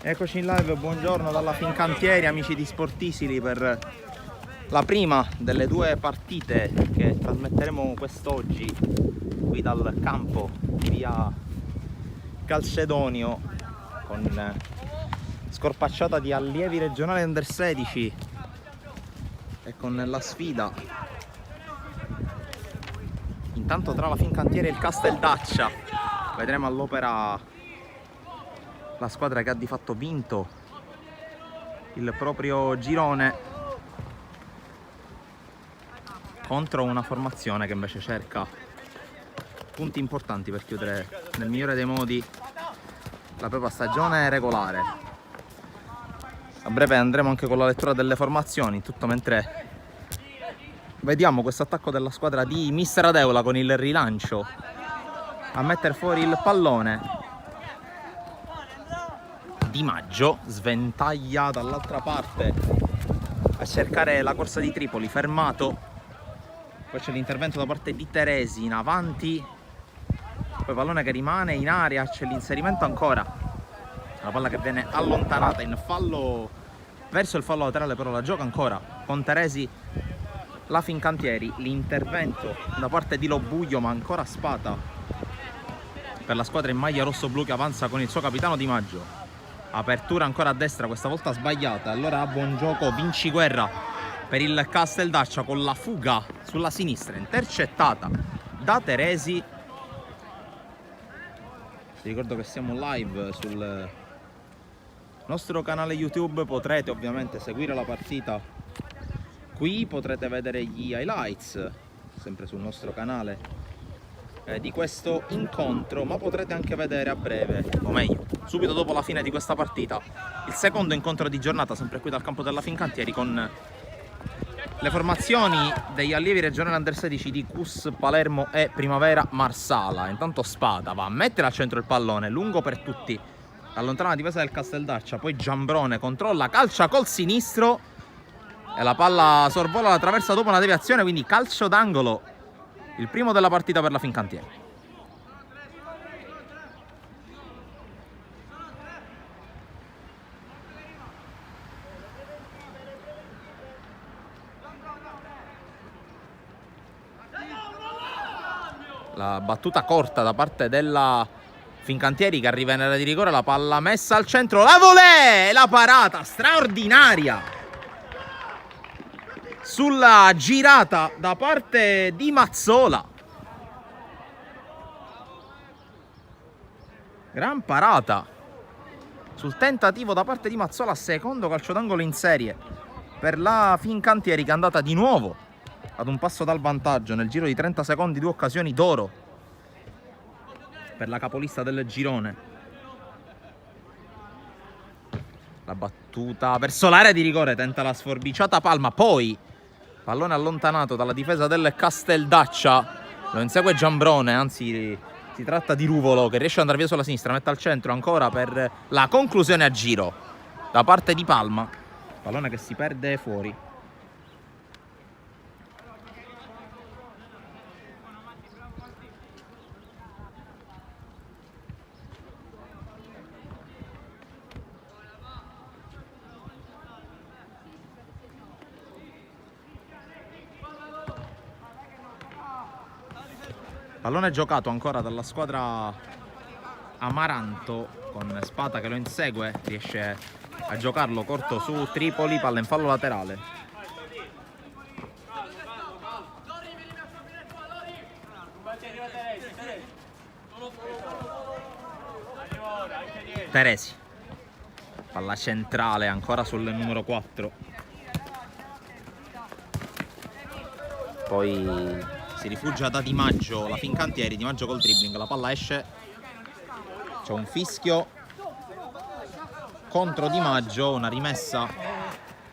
Eccoci in live, buongiorno dalla Fincantieri, amici di Sportisili, per la prima delle due partite che trasmetteremo quest'oggi qui dal campo di via Calcedonio, con scorpacciata di allievi regionali under 16 e con la sfida intanto tra la Fincantieri e il Casteldaccia. Vedremo all'opera la squadra che ha di fatto vinto il proprio girone contro una formazione che invece cerca punti importanti per chiudere nel migliore dei modi la propria stagione regolare. A breve andremo anche con la lettura delle formazioni, tutto mentre vediamo questo attacco della squadra di Mister Adeola con il rilancio a mettere fuori il pallone. Di Maggio sventaglia dall'altra parte a cercare la corsa di Tripoli, fermato. Poi c'è l'intervento da parte di Teresi in avanti, poi pallone che rimane in aria, c'è l'inserimento ancora, la palla che viene allontanata in fallo, verso il fallo laterale, però la gioca ancora con Teresi la Fincantieri. L'intervento da parte di Lobuglio, ma ancora Spata per la squadra in maglia rosso-blu che avanza con il suo capitano Di Maggio. Apertura ancora a destra, questa volta sbagliata, allora a buon gioco Vinciguerra per il Casteldaccia con la fuga sulla sinistra, intercettata da Teresi. Vi ricordo che siamo live sul nostro canale YouTube, potrete ovviamente seguire la partita qui, potrete vedere gli highlights sempre sul nostro canale di questo incontro, ma potrete anche vedere a breve, o meglio subito dopo la fine di questa partita, il secondo incontro di giornata sempre qui dal campo della Fincantieri, con le formazioni degli allievi regionali under 16 di Cus Palermo e Primavera Marsala. Intanto Spada va a mettere al centro il pallone, lungo per tutti, allontana la difesa del Casteldaccia, poi Giambrone controlla, calcia col sinistro e la palla sorvola la traversa dopo una deviazione, quindi calcio d'angolo, il primo della partita per la Fincantieri. La battuta corta da parte della Fincantieri che arriva in area di rigore, la palla messa al centro, la volée, la parata straordinaria sulla girata da parte di Mazzola. Gran parata sul tentativo da parte di Mazzola, secondo calcio d'angolo in serie per la Fincantieri, che è andata di nuovo ad un passo dal vantaggio nel giro di 30 secondi, due occasioni d'oro per la capolista del girone. La battuta verso l'area di rigore, tenta la sforbiciata Palma, poi pallone allontanato dalla difesa del Casteldaccia, lo insegue Giambrone, anzi si tratta di Ruvolo che riesce ad andare via sulla sinistra, mette al centro ancora per la conclusione a giro da parte di Palma, pallone che si perde fuori. Pallone giocato ancora dalla squadra Amaranto, con Spata che lo insegue, riesce a giocarlo corto su Tripoli, palla in fallo laterale. Teresi, palla centrale ancora sul numero 4, poi si rifugia da Di Maggio la Fincantieri, Di Maggio col dribbling, la palla esce, c'è un fischio contro Di Maggio, una rimessa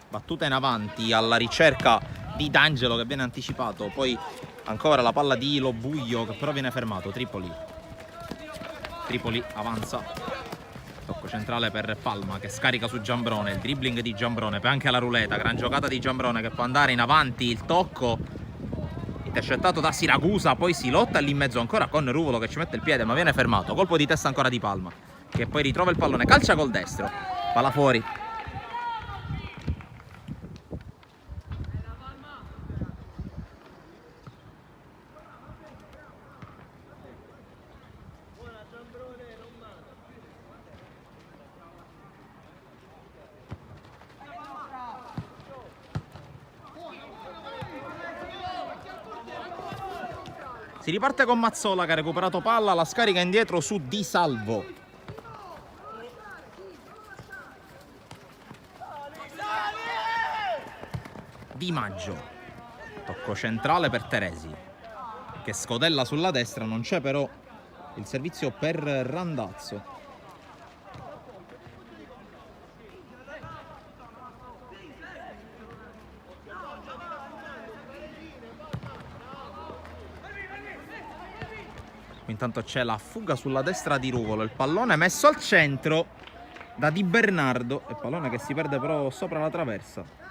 battuta in avanti alla ricerca di D'Angelo che viene anticipato, poi ancora la palla di Lobuglio che però viene fermato. Tripoli avanza, tocco centrale per Palma che scarica su Giambrone, il dribbling di Giambrone, poi anche la ruleta, gran giocata di Giambrone che può andare in avanti, il tocco intercettato da Siragusa, poi si lotta lì in mezzo ancora con Ruvolo che ci mette il piede ma viene fermato, colpo di testa ancora di Palma che poi ritrova il pallone, calcia col destro, Palla fuori. Si riparte con Mazzola che ha recuperato palla, la scarica indietro su Di Salvo. Di Maggio. Tocco centrale per Teresi, che scodella sulla destra, non c'è però il servizio per Randazzo. Intanto c'è la fuga sulla destra di Ruvolo, il pallone messo al centro da Di Bernardo, il pallone che si perde però sopra la traversa.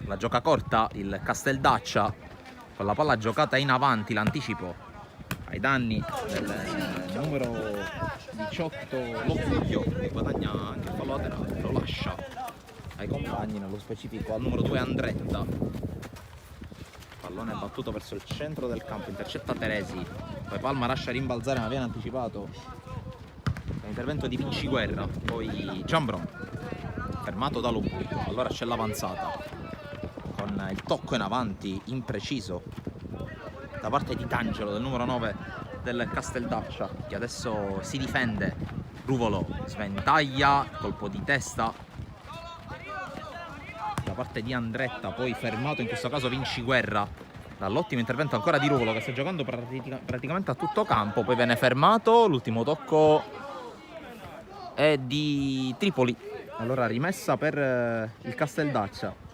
La gioca corta il Casteldaccia con la palla giocata in avanti, l'anticipo ai danni del numero 18 Locuglio, che guadagna anche il fallo laterale, lo lascia ai compagni, nello specifico al numero 2 Andretta. Pallone battuto verso il centro del campo, intercetta Teresi, poi Palma lascia rimbalzare ma viene anticipato l'intervento di Vinciguerra, poi Giambron fermato da Locuglio. Allora c'è l'avanzata con il tocco in avanti impreciso da parte di D'Angelo, del numero 9 del Casteldaccia, che adesso si difende. Ruvolo sventaglia, colpo di testa da parte di Andretta, poi fermato in questo caso Vinciguerra dall'ottimo intervento ancora di Ruvolo, che sta giocando praticamente a tutto campo, poi viene fermato, l'ultimo tocco è di Tripoli. Allora rimessa per il Casteldaccia.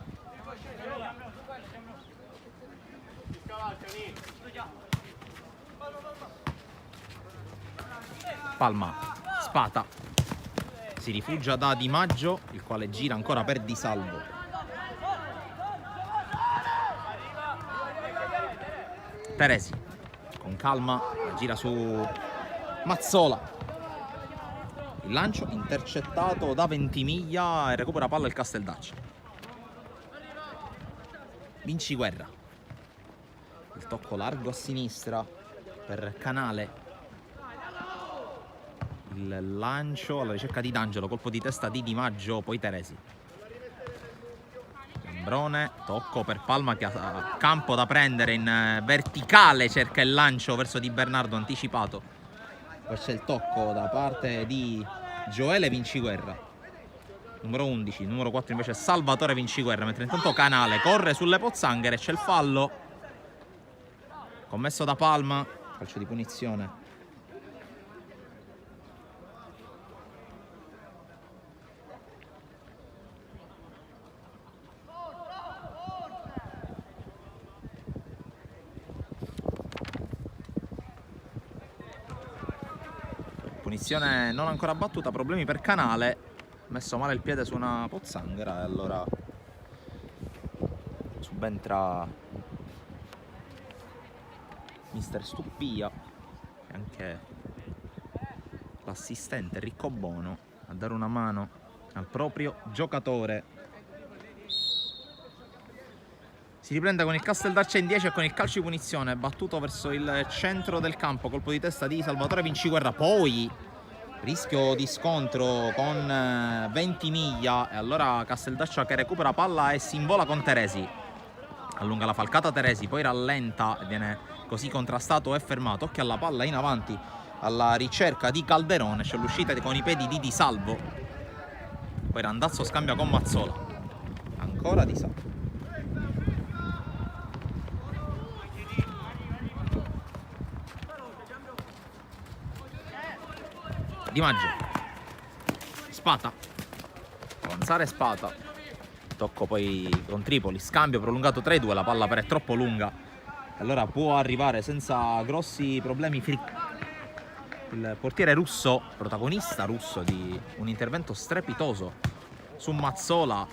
Palma, Spata, si rifugia da Di Maggio, il quale gira ancora per Di Salvo. Teresi, con calma, gira su Mazzola. Il lancio intercettato da Ventimiglia e recupera palla il Casteldaccia. Vinciguerra. Il tocco largo a sinistra per Canale. Il lancio alla ricerca di D'Angelo, colpo di testa di Di Maggio, poi Teresi. Gembrone, tocco per Palma che ha campo da prendere in verticale, cerca il lancio verso Di Bernardo anticipato. Poi c'è il tocco da parte di Gioele Vinciguerra. Numero 11, numero 4 invece è Salvatore Vinciguerra, mentre intanto Canale corre sulle pozzanghere, c'è il fallo commesso da Palma, calcio di punizione. Punizione non ancora battuta, problemi per Canale, messo male il piede su una pozzanghera e allora subentra mister Stuppia e anche l'assistente Riccobono a dare una mano al proprio giocatore. Si riprende con il Casteldaccia in 10 e con il calcio di punizione battuto verso il centro del campo, colpo di testa di Salvatore Vinciguerra, poi rischio di scontro con Ventimiglia e allora Casteldaccia che recupera palla e si invola con Teresi. Allunga la falcata Teresi, poi rallenta e viene così contrastato e fermato. Occhio alla palla in avanti alla ricerca di Calderone, c'è l'uscita con i piedi di Di Salvo, poi Randazzo scambia con Mazzola, ancora Di Salvo. Di Maggio, Spata, avanzare Spata, tocco poi con Tripoli, scambio prolungato tra i due, la palla però è troppo lunga, allora può arrivare senza grossi problemi il portiere russo, protagonista russo di un intervento strepitoso su Mazzola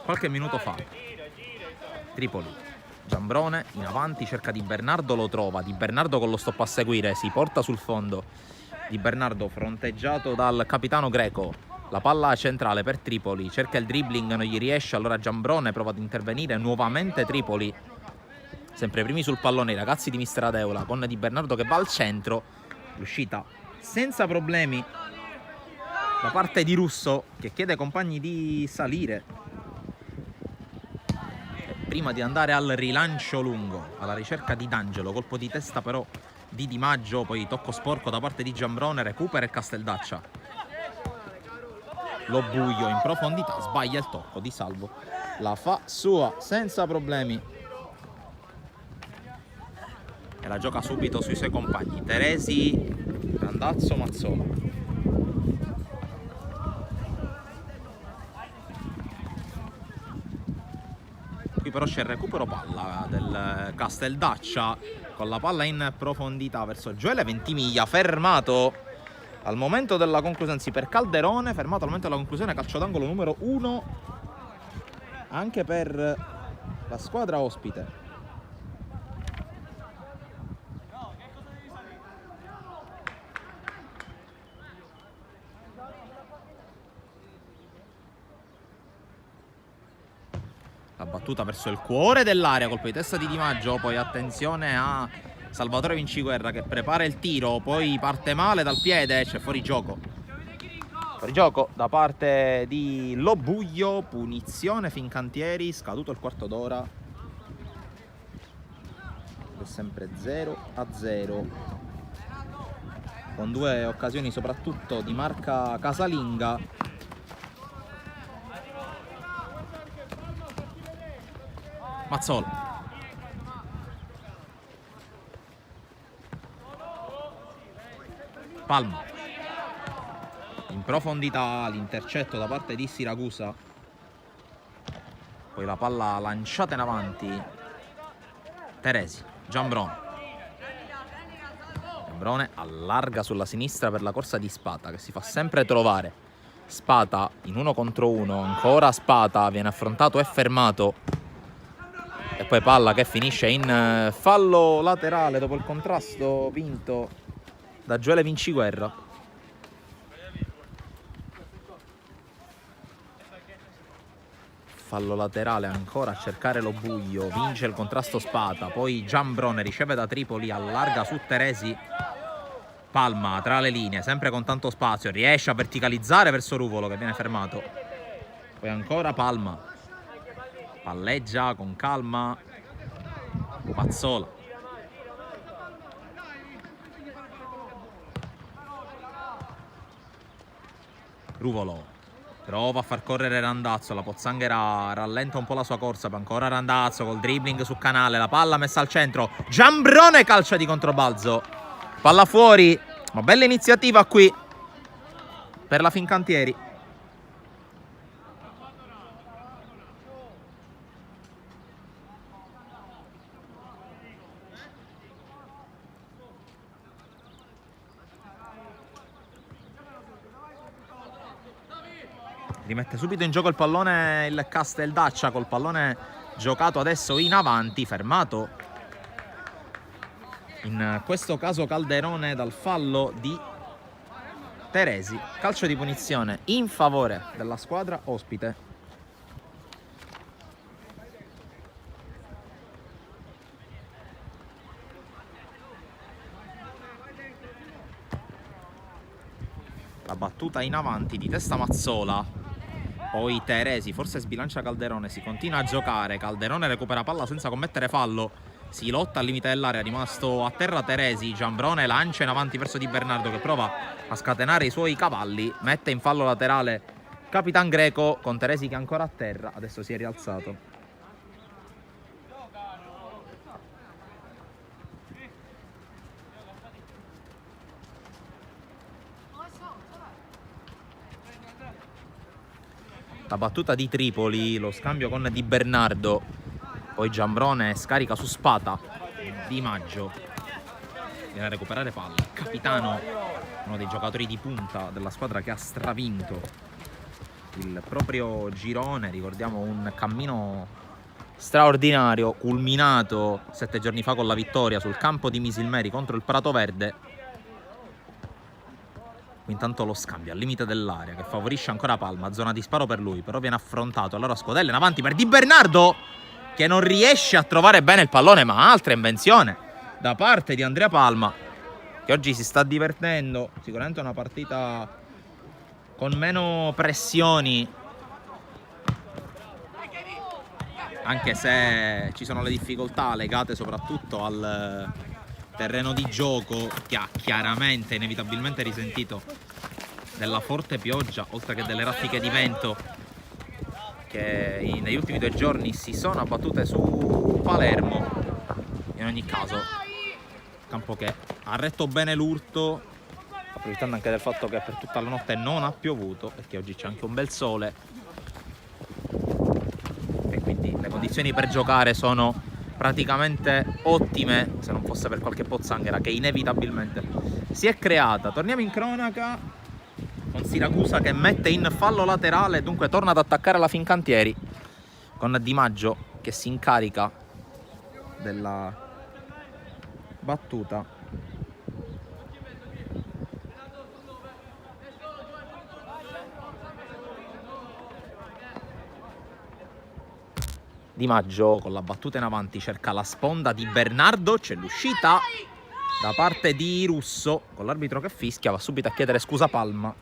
qualche minuto fa. Tripoli, Giambrone in avanti, cerca Di Bernardo, lo trova, Di Bernardo con lo stop a seguire, si porta sul fondo, Di Bernardo fronteggiato dal capitano greco, la palla centrale per Tripoli, cerca il dribbling, non gli riesce, allora Giambrone prova ad intervenire, nuovamente Tripoli, sempre primi sul pallone i ragazzi di Mister Adeola, con Di Bernardo che va al centro, l'uscita senza problemi da parte di Russo che chiede ai compagni di salire prima di andare al rilancio lungo, alla ricerca di D'Angelo, colpo di testa però di Di Maggio, poi tocco sporco da parte di Giambrone, recupera il Casteldaccia, lo buio in profondità, sbaglia il tocco di Salvo, la fa sua senza problemi e la gioca subito sui suoi compagni, Teresi, Randazzo, Mazzola. Qui però c'è il recupero palla del Casteldaccia con la palla in profondità verso Gioele Ventimiglia, fermato al momento della conclusione, anzi per Calderone, fermato al momento della conclusione, calcio d'angolo numero 1 anche per la squadra ospite. La battuta verso il cuore dell'area, colpo di testa di Di Maggio, poi attenzione a Salvatore Vinciguerra che prepara il tiro, poi parte male dal piede, c'è fuori gioco. Fuori gioco da parte di Lobuglio, punizione Fincantieri, scaduto il quarto d'ora. È sempre 0-0. Con due occasioni soprattutto di marca casalinga. Mazzola, Palma in profondità, l'intercetto da parte di Siragusa, poi la palla lanciata in avanti, Teresi, Giambrone allarga sulla sinistra per la corsa di Spata che si fa sempre trovare, Spata in 1 contro 1, ancora Spata viene affrontato e fermato. E poi palla che finisce in fallo laterale dopo il contrasto vinto da Gioele Vinciguerra. Fallo laterale ancora a cercare Lobuglio, vince il contrasto Spata, poi Giambrone riceve da Tripoli, allarga su Teresi, Palma tra le linee, sempre con tanto spazio, riesce a verticalizzare verso Ruvolo che viene fermato. Poi ancora Palma. Palleggia con calma Mazzola, Ruvolo prova a far correre Randazzo, la Pozzanghera rallenta un po' la sua corsa, poi ancora Randazzo col dribbling su Canale, la palla messa al centro, Giambrone calcia di controbalzo, palla fuori, ma bella iniziativa qui per la Fincantieri. Rimette subito in gioco il pallone il Casteldaccia col pallone giocato adesso in avanti, fermato in questo caso Calderone dal fallo di Teresi, calcio di punizione in favore della squadra ospite. La battuta in avanti di testa Mazzola, poi Teresi forse sbilancia Calderone, si continua a giocare, Calderone recupera palla senza commettere fallo, si lotta al limite dell'area, rimasto a terra Teresi, Giambrone lancia in avanti verso Di Bernardo che prova a scatenare i suoi cavalli, mette in fallo laterale Capitan Greco con Teresi che è ancora a terra, adesso si è rialzato. La battuta di Tripoli, lo scambio con Di Bernardo, poi Giambrone scarica su Spata, Di Maggio viene a recuperare palla, capitano uno dei giocatori di punta della squadra che ha stravinto il proprio girone. Ricordiamo un cammino straordinario culminato 7 giorni fa con la vittoria sul campo di Misilmeri contro il Prato Verde. Intanto lo scambio al limite dell'area che favorisce ancora Palma, zona di sparo per lui, però viene affrontato. Allora Scodella in avanti per Di Bernardo, che non riesce a trovare bene il pallone, ma altra invenzione da parte di Andrea Palma, che oggi si sta divertendo. Sicuramente una partita con meno pressioni, anche se ci sono le difficoltà legate soprattutto al terreno di gioco, che ha chiaramente, inevitabilmente risentito della forte pioggia, oltre che delle raffiche di vento che negli ultimi 2 giorni si sono abbattute su Palermo. In ogni caso, campo che ha retto bene l'urto, approfittando anche del fatto che per tutta la notte non ha piovuto, perché oggi c'è anche un bel sole e quindi le condizioni per giocare sono praticamente ottime, se non fosse per qualche pozzanghera che inevitabilmente si è creata. Torniamo in cronaca con Siracusa che mette in fallo laterale, dunque torna ad attaccare la Fincantieri con Di Maggio che si incarica della battuta. Di Maggio con la battuta in avanti cerca la sponda di Bernardo, c'è l'uscita da parte di Russo, con l'arbitro che fischia, va subito a chiedere scusa Palma.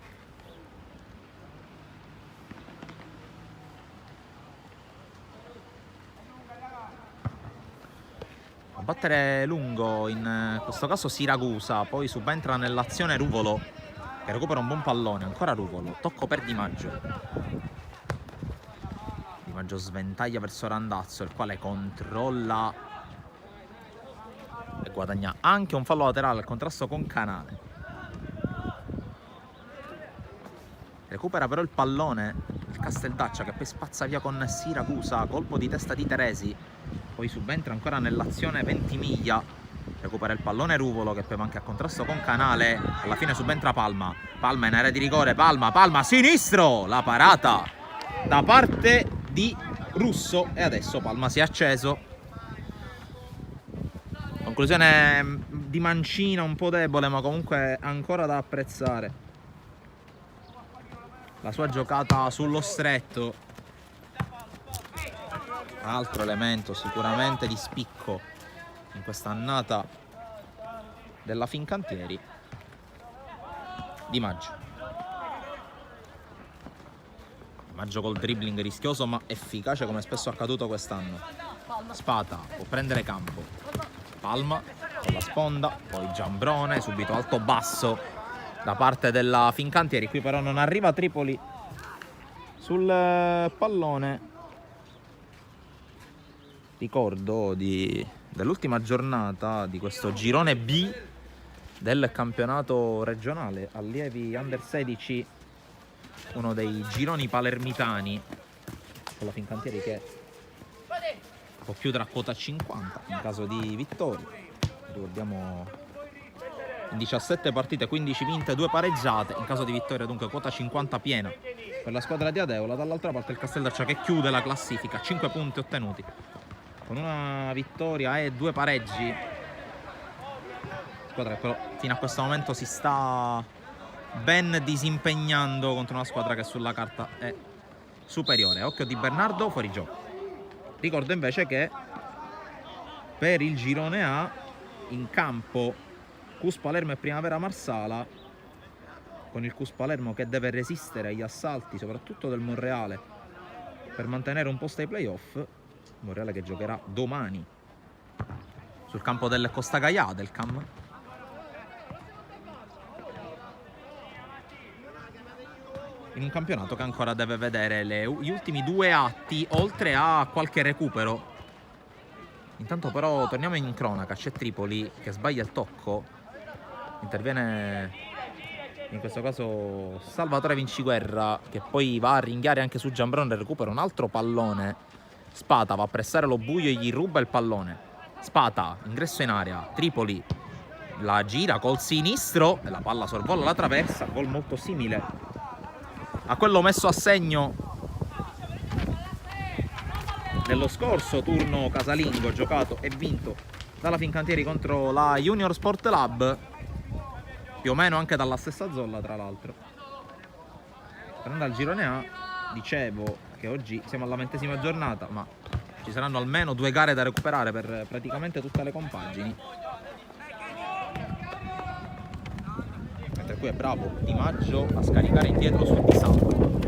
A battere lungo in questo caso Siracusa, poi subentra nell'azione Ruvolo che recupera un buon pallone, ancora Ruvolo, tocco per Di Maggio. Maggio sventaglia verso Randazzo, il quale controlla e guadagna anche un fallo laterale al contrasto con Canale. Recupera però il pallone il Casteldaccia, che poi spazza via con Siracusa, colpo di testa di Teresi, poi subentra ancora nell'azione Ventimiglia, recupera il pallone Ruvolo che poi va anche a contrasto con Canale, alla fine subentra Palma in area di rigore, Palma sinistro, la parata da parte di Russo e adesso Palma si è acceso. Conclusione di mancina un po' debole, ma comunque ancora da apprezzare la sua giocata sullo stretto. Altro elemento sicuramente di spicco in questa annata della Fincantieri, Di Maggio. Maggio col dribbling rischioso ma efficace, come spesso accaduto quest'anno. Spata può prendere campo, Palma con la sponda, poi Giambrone subito alto basso da parte della Fincantieri. Qui però non arriva Tripoli sul pallone. Ricordo dell'ultima giornata di questo girone B del campionato regionale allievi under 16, uno dei gironi palermitani, con la Fincantieri che può chiudere a quota 50 in caso di vittoria. Ricordiamo in 17 partite 15 vinte, 2 pareggiate, in caso di vittoria dunque quota 50 piena per la squadra di Adeola. Dall'altra parte il Casteldaccia che chiude la classifica, 5 punti ottenuti con una vittoria e 2 pareggi, squadra che però fino a questo momento si sta ben disimpegnando contro una squadra che sulla carta è superiore. Occhio Di Bernardo, fuori gioco. Ricordo invece che per il girone A in campo Cus Palermo e Primavera Marsala, con il Cus Palermo che deve resistere agli assalti soprattutto del Monreale per mantenere un posto ai playoff. Monreale che giocherà domani sul campo del Costa Gaià del CAM. In un campionato che ancora deve vedere gli ultimi 2 atti, oltre a qualche recupero. Intanto però torniamo in cronaca, c'è Tripoli che sbaglia il tocco, interviene in questo caso Salvatore Vinciguerra, che poi va a ringhiare anche su Giambrone e recupera un altro pallone. Spata va a pressare lo buio e gli ruba il pallone. Spata, ingresso in area, Tripoli la gira col sinistro e la palla sorvola la traversa, gol molto simile a quello messo a segno nello scorso turno casalingo giocato e vinto dalla Fincantieri contro la Junior Sport Lab, più o meno anche dalla stessa zolla tra l'altro. Tornando al girone A, dicevo che oggi siamo alla 20ª giornata, ma ci saranno almeno 2 gare da recuperare per praticamente tutte le compagini. Mentre qui è bravo Di Maggio a scaricare indietro su Di Salvo.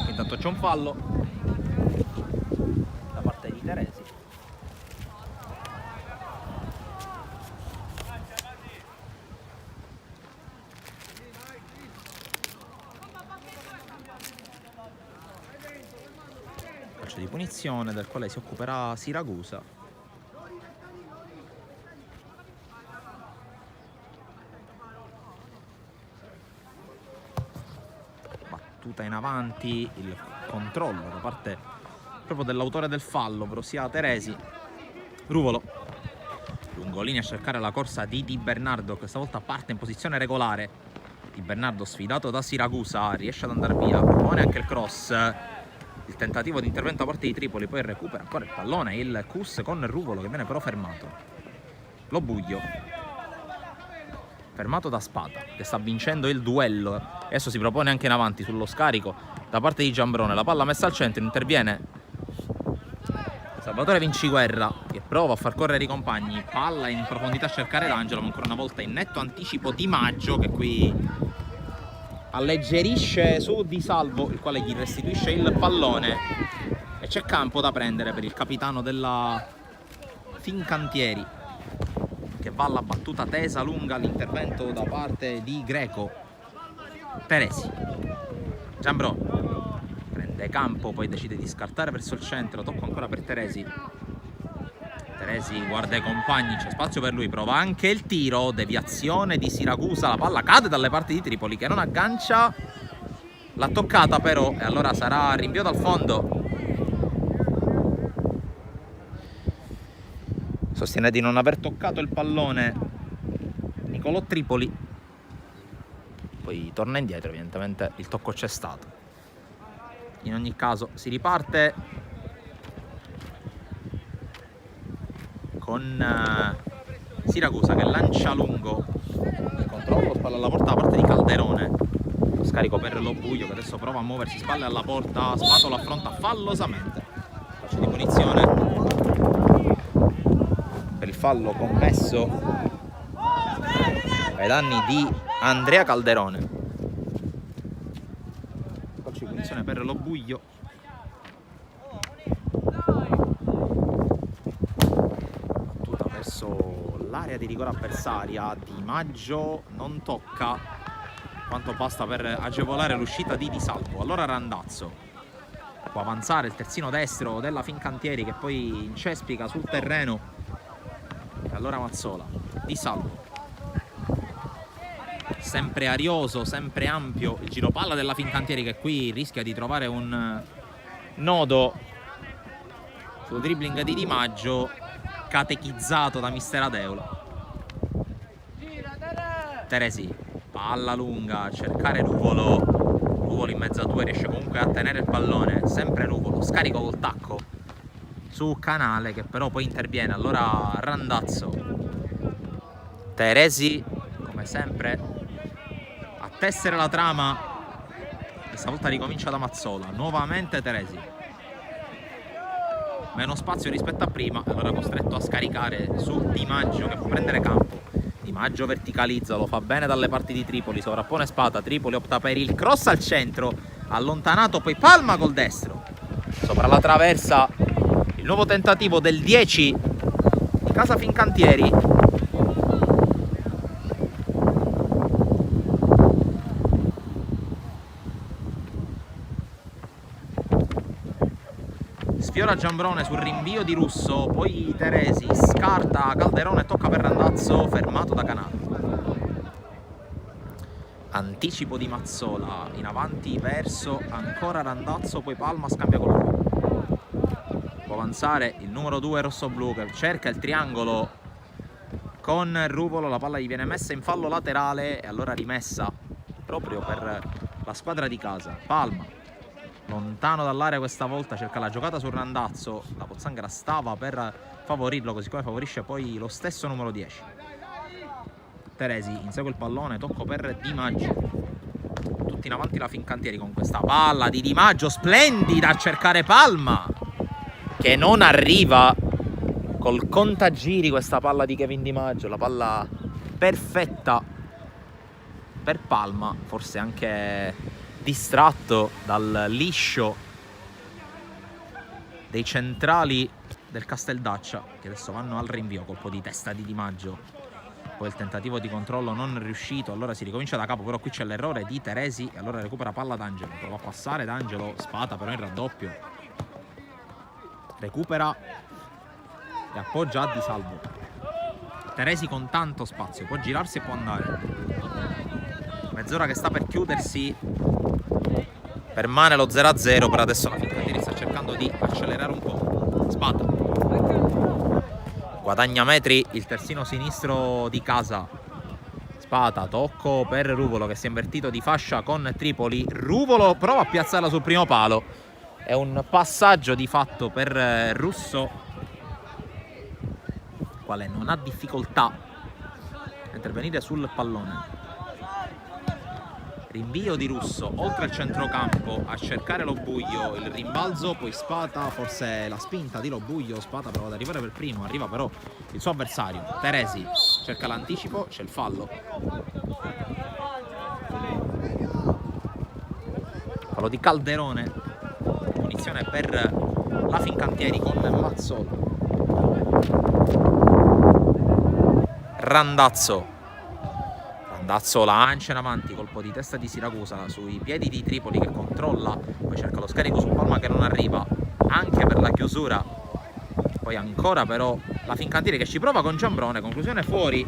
Intanto c'è un fallo da parte di Teresi. Calcio di punizione del quale si occuperà Siragusa. In avanti, il controllo da parte proprio dell'autore del fallo, ovvero sia Teresi. Ruvolo lungolinea a cercare la corsa di Di Bernardo, che stavolta parte in posizione regolare. Di Bernardo, sfidato da Siragusa, riesce ad andare via, propone anche il cross, il tentativo di intervento da parte di Tripoli, poi recupera ancora il pallone, il Cus con Ruvolo che viene però fermato. Lo Buglio fermato da Spada, che sta vincendo il duello. Adesso si propone anche in avanti sullo scarico da parte di Giambrone. La palla messa al centro, interviene Salvatore Vinciguerra, che prova a far correre i compagni. Palla in profondità a cercare l'Angelo, ma ancora una volta in netto anticipo Di Maggio, che qui alleggerisce su Di Salvo, il quale gli restituisce il pallone. E c'è campo da prendere per il capitano della Fincantieri, che va alla battuta tesa lunga, l'intervento da parte di Greco. Teresi, Giambrone prende campo, poi decide di scartare verso il centro, tocco ancora per Teresi. Teresi guarda i compagni, c'è spazio per lui, prova anche il tiro, deviazione di Siragusa, la palla cade dalle parti di Tripoli che non aggancia, l'ha toccata però e allora sarà rinvio dal fondo. Sostiene di non aver toccato il pallone Nicolò Tripoli, poi torna indietro, evidentemente il tocco c'è stato. In ogni caso si riparte con Siragusa che lancia lungo, il controllo, spalla alla porta da parte di Calderone, lo scarico per Lo Buglio che adesso prova a muoversi, spalle alla porta, Spatola affronta fallosamente, calcio di punizione per il fallo commesso ai danni di Andrea Calderone. Calcio di punizione per Lo Buglio. Battuta verso l'area di rigore avversaria. Di Maggio non tocca, quanto basta per agevolare l'uscita di Di Salvo. Allora Randazzo può avanzare, il terzino destro della Fincantieri, che poi incespica sul terreno. Allora Mazzola, Di Salvo, sempre arioso, sempre ampio il giro palla della Fincantieri, che qui rischia di trovare un nodo sul dribbling di Di Maggio, catechizzato da mister Adeola. Teresi, palla lunga a cercare Ruvolo, Ruvolo in mezzo a due riesce comunque a tenere il pallone, sempre Ruvolo, scarico col tacco su Canale che però poi interviene. Allora Randazzo, Teresi come sempre a tessere la trama, questa volta ricomincia da Mazzola, nuovamente Teresi, meno spazio rispetto a prima, allora costretto a scaricare su Di Maggio che può prendere campo. Di Maggio verticalizza, lo fa bene dalle parti di Tripoli, sovrappone Spada, Tripoli opta per il cross al centro, allontanato, poi palma col destro sopra la traversa. Il nuovo tentativo del 10 di Casa Fincantieri. sfiora Giambrone sul rinvio di Russo, poi Teresi scarta Calderone, tocca per Randazzo, fermato da Canale. Anticipo di Mazzola, in avanti verso ancora Randazzo, poi Palma scambia con lui. Può avanzare il numero 2 rossoblu che cerca il triangolo con Ruvolo, la palla gli viene messa in fallo laterale e allora rimessa proprio per la squadra di casa. Palma, lontano dall'area questa volta, cerca la giocata sul Randazzo, la Pozzanghera stava per favorirlo, così come favorisce poi lo stesso numero 10. Teresi insegue il pallone, tocco per Di Maggio, tutti in avanti la Fincantieri con questa palla di Di Maggio, splendida a cercare Palma, che non arriva col contagiri questa palla di Kevin Di Maggio, la palla perfetta per Palma, forse anche distratto dal liscio dei centrali del Casteldaccia, che adesso vanno al rinvio. Colpo di testa di Di Maggio, poi il tentativo di controllo non riuscito, allora si ricomincia da capo, però qui c'è l'errore di Teresi e allora recupera palla D'Angelo, prova a passare D'Angelo, Spata però in raddoppio, recupera e appoggia a Di Salvo. Teresi con tanto spazio, può girarsi e può andare. Mezz'ora che sta per chiudersi, permane lo 0-0 per adesso. La Fincantieri sta cercando di accelerare un po'. Spata guadagna metri il terzino sinistro di casa. Spata, tocco per Ruvolo che si è invertito di fascia con Tripoli. Ruvolo prova a piazzarla sul primo palo, è un passaggio di fatto per Russo, quale non ha difficoltà a intervenire sul pallone. Rinvio di Russo oltre il centrocampo a cercare Lobuglio, il rimbalzo, poi Spata, forse la spinta di Lobuglio, Spata prova ad arrivare per primo, arriva però il suo avversario. Teresi cerca l'anticipo, c'è il fallo. Fallo di Calderone, punizione per la Fincantieri con Mazzola. Randazzo lancia in avanti, colpo di testa di Siracusa sui piedi di Tripoli che controlla, poi cerca lo scarico su Palma che non arriva anche per la chiusura, poi ancora però la Fincantieri che ci prova con Giambrone, conclusione fuori.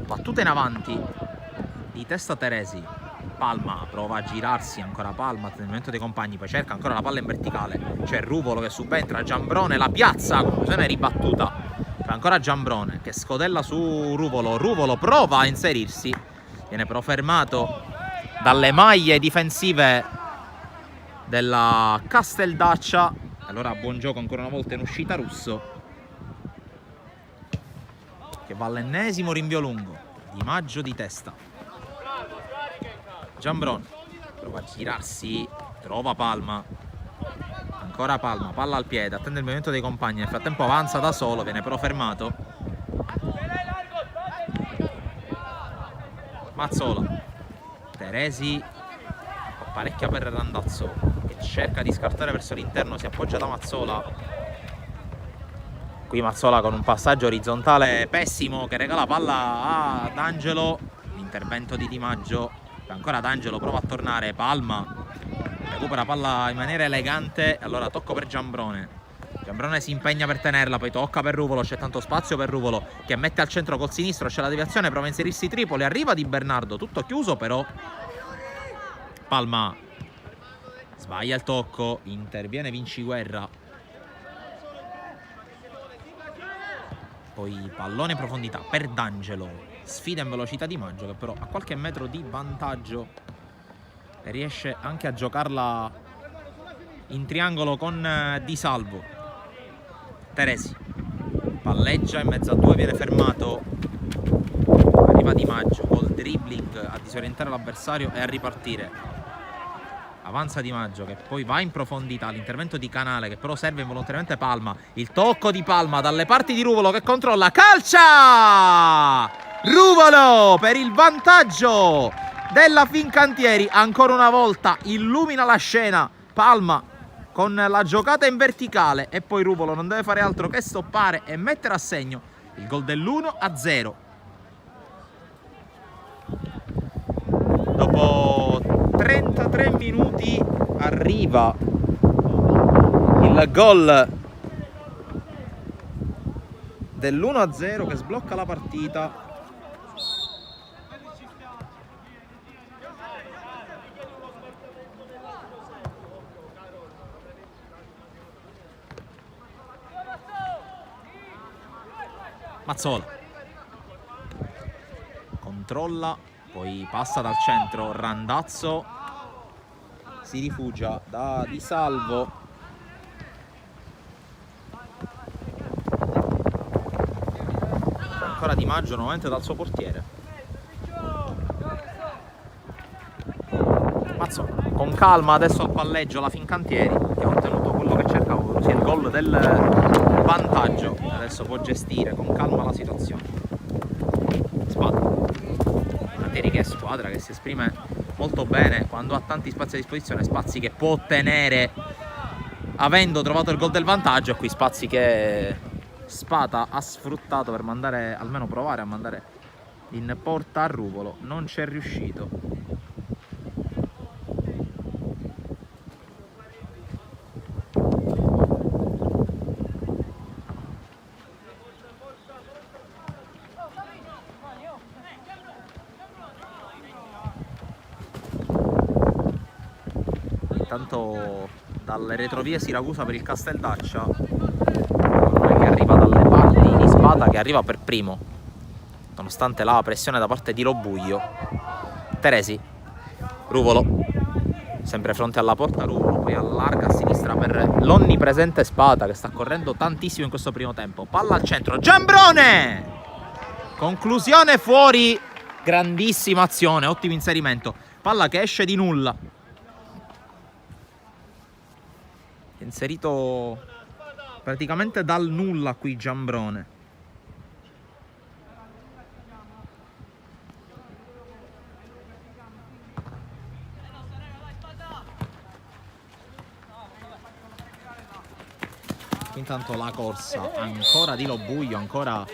Battuta in avanti di testa Teresi, Palma prova a girarsi, ancora Palma, atteggiamento dei compagni, poi cerca ancora la palla in verticale, c'è Ruvolo che subentra, Giambrone la piazza, conclusione ribattuta, c'è ancora Giambrone che scodella su Ruvolo, Ruvolo prova a inserirsi, viene però fermato dalle maglie difensive della Casteldaccia, allora buon gioco ancora una volta in uscita Russo, che va all'ennesimo rinvio lungo. Di Maggio di testa, Giambrone prova a girarsi, trova Palma, ancora Palma, palla al piede, attende il movimento dei compagni, nel frattempo avanza da solo, viene però fermato. Mazzola, Teresi apparecchia per Randazzo che cerca di scartare verso l'interno, si appoggia da Mazzola. Qui Mazzola con un passaggio orizzontale pessimo che regala palla a D'Angelo, l'intervento di Di Maggio, ancora D'Angelo prova a tornare, Palma recupera palla in maniera elegante, allora tocco per Giambrone, Giambrone si impegna per tenerla, poi tocca per Ruvolo, c'è tanto spazio per Ruvolo che mette al centro col sinistro, c'è la deviazione, prova a inserirsi Tripoli, arriva Di Bernardo, tutto chiuso però Palma sbaglia il tocco, interviene Vinciguerra. Poi pallone in profondità per D'Angelo, sfida in velocità Di Maggio che però ha qualche metro di vantaggio e riesce anche a giocarla in triangolo con Di Salvo. Teresi palleggia in mezzo a due, viene fermato, arriva Di Maggio col dribbling a disorientare l'avversario e a ripartire. Avanza Di Maggio che poi va in profondità, l'intervento di Canale che però serve involontariamente Palma, il tocco di Palma dalle parti di Ruvolo che controlla, calcia! Ruvolo per il vantaggio della Fincantieri, ancora una volta illumina la scena Palma con la giocata in verticale e poi Ruvolo non deve fare altro che stoppare e mettere a segno il gol dell'1-0. Dopo 33 minuti arriva il gol dell'1-0 che sblocca la partita. Mazzola controlla, poi passa dal centro, Randazzo si rifugia da Di Salvo, ancora Di Maggio nuovamente dal suo portiere. Mazzola con calma adesso al palleggio la Fincantieri, che ha ottenuto quello che cercava, ossia il gol del vantaggio. Adesso può gestire con calma la situazione. Spada, Fincantieri che è squadra che si esprime molto bene quando ha tanti spazi a disposizione, spazi che può ottenere avendo trovato il gol del vantaggio, e qui spazi che Spada ha sfruttato per mandare, almeno provare a mandare in porta a Ruvolo. Non c'è riuscito. Intanto dalle retrovie Siracusa per il Casteldaccia, che arriva dalle parti di Spada, che arriva per primo nonostante la pressione da parte di Lobuglio. Teresi, Ruvolo sempre fronte alla porta, Ruvolo poi allarga a sinistra per l'onnipresente Spada che sta correndo tantissimo in questo primo tempo. Palla al centro, Giambrone, conclusione fuori, grandissima azione, ottimo inserimento, palla che esce di nulla. Inserito praticamente dal nulla qui Giambrone. Intanto la corsa ancora di Lobuglio, ancora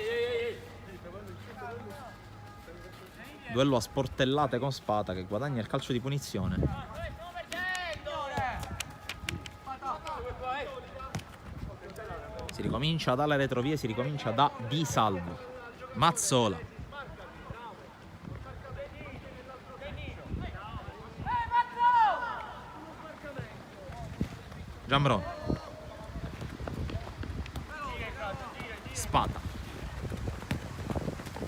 duello a sportellate con Spada che guadagna il calcio di punizione. Si ricomincia dalle retrovie, si ricomincia da Di Salvo. Mazzola. Giambrone. Spada.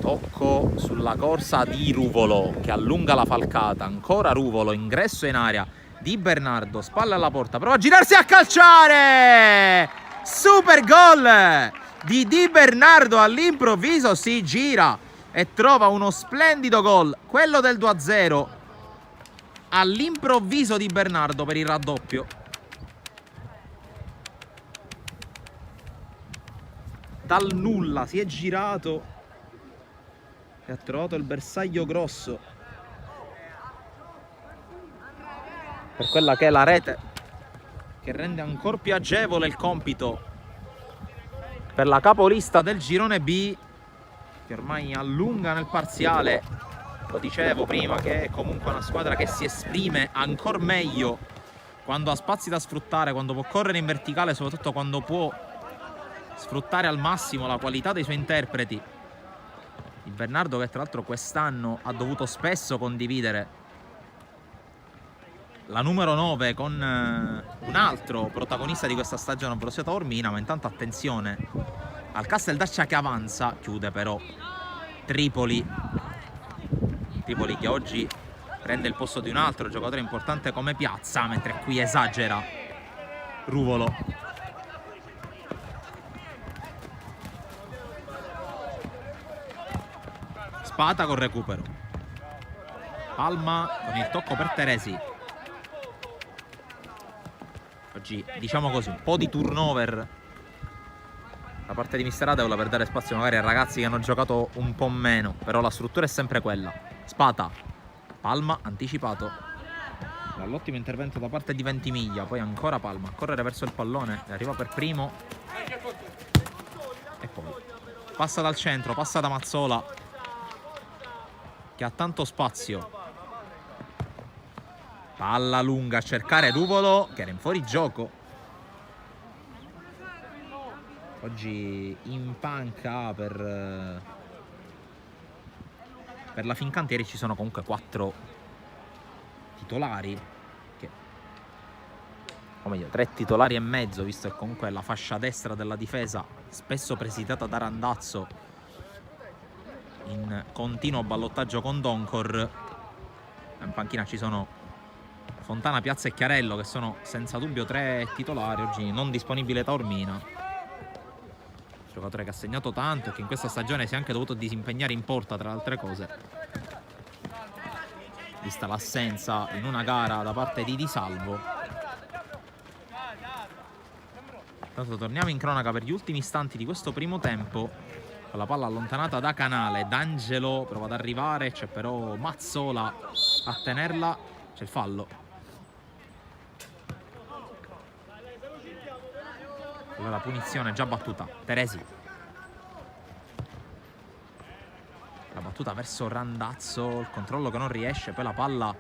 Tocco sulla corsa di Ruvolo che allunga la falcata. Ancora Ruvolo, ingresso in area di Bernardo, spalle alla porta, prova a girarsi a calciare! Super gol di Di Bernardo, all'improvviso si gira e trova uno splendido gol, quello del 2-0, all'improvviso di Bernardo per il raddoppio. Dal nulla si è girato e ha trovato il bersaglio grosso per quella che è la rete, che rende ancora più agevole il compito per la capolista del girone B, che ormai allunga nel parziale. Lo dicevo prima che è comunque una squadra che si esprime ancora meglio quando ha spazi da sfruttare, quando può correre in verticale, soprattutto quando può sfruttare al massimo la qualità dei suoi interpreti. Il Bernardo che tra l'altro quest'anno ha dovuto spesso condividere la numero 9 con un altro protagonista di questa stagione, ovvero Taormina, ma intanto attenzione al Casteldaccia che avanza, chiude però Tripoli che oggi prende il posto di un altro giocatore importante come Piazza, mentre qui esagera Ruvolo. Spada con recupero, Palma con il tocco per Teresi. Oggi diciamo così un po' di turnover da parte di Mister Adeola per dare spazio magari a ragazzi che hanno giocato un po' meno, però la struttura è sempre quella. Spada, Palma anticipato, dall'ottimo intervento da parte di Ventimiglia. Poi ancora Palma a correre verso il pallone, arriva per primo e poi passa dal centro, passa da Mazzola che ha tanto spazio. Palla lunga a cercare Ruvolo che era in fuorigioco. Oggi in panca per la Fincantieri ci sono comunque 4 titolari, o meglio 3 titolari e mezzo, visto che comunque la fascia destra della difesa, spesso presidiata da Randazzo, in continuo ballottaggio con Doncor. In panchina ci sono Fontana, Piazza e Chiarello, che sono senza dubbio 3 titolari. Oggi non disponibile Taormina, giocatore che ha segnato tanto e che in questa stagione si è anche dovuto disimpegnare in porta, tra le altre cose, vista l'assenza in una gara da parte di Di Salvo. Intanto torniamo in cronaca per gli ultimi istanti di questo primo tempo, con la palla allontanata da Canale. D'Angelo prova ad arrivare, c'è però Mazzola a tenerla, c'è il fallo. Allora punizione già battuta, Teresi. La battuta verso Randazzo, il controllo che non riesce, poi la palla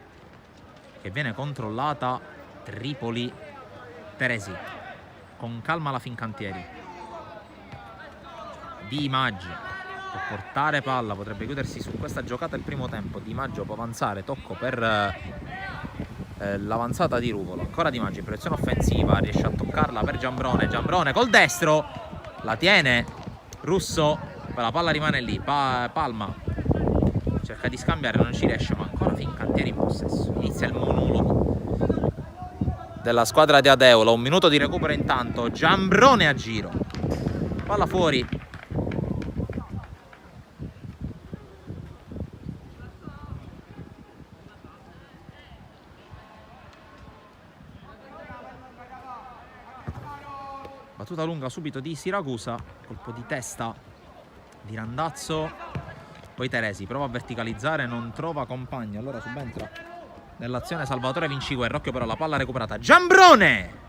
che viene controllata, Tripoli, Teresi. Con calma la Fincantieri. Di Maggio può portare palla, potrebbe chiudersi su questa giocata il primo tempo. Di Maggio può avanzare, tocco per l'avanzata di Ruvolo. Ancora Di Maggio in proiezione offensiva, riesce a toccarla per Giambrone. Giambrone col destro, la tiene Russo, la palla rimane lì. Palma cerca di scambiare, non ci riesce, ma ancora Fincantieri in possesso. Inizia il monologo della squadra di Adeola. 1 minuto di recupero intanto. Giambrone a giro, palla fuori. Battuta lunga subito di Siracusa, colpo di testa di Randazzo, poi Teresi prova a verticalizzare, non trova compagno, allora subentra nell'azione Salvatore Vinciguerra. Occhio però, la palla recuperata, Giambrone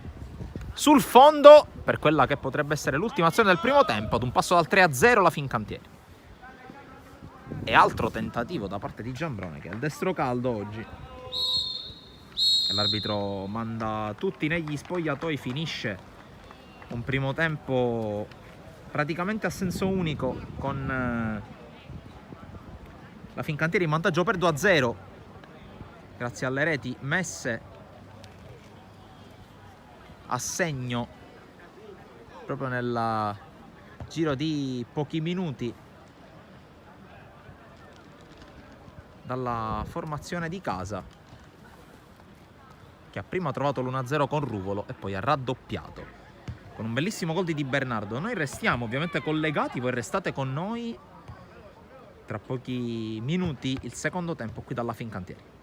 sul fondo per quella che potrebbe essere l'ultima azione del primo tempo. Ad un passo dal 3-0 la Fincantieri. E altro tentativo da parte di Giambrone, che è il destro caldo oggi. L'arbitro manda tutti negli spogliatoi, finisce un primo tempo praticamente a senso unico, con la Fincantieri in vantaggio per 2-0 grazie alle reti messe a segno proprio nel giro di pochi minuti dalla formazione di casa, che ha prima trovato l'1-0 con Ruvolo e poi ha raddoppiato con un bellissimo gol di Di Bernardo. Noi restiamo ovviamente collegati, voi restate con noi. Tra pochi minuti il secondo tempo qui dalla Fincantieri.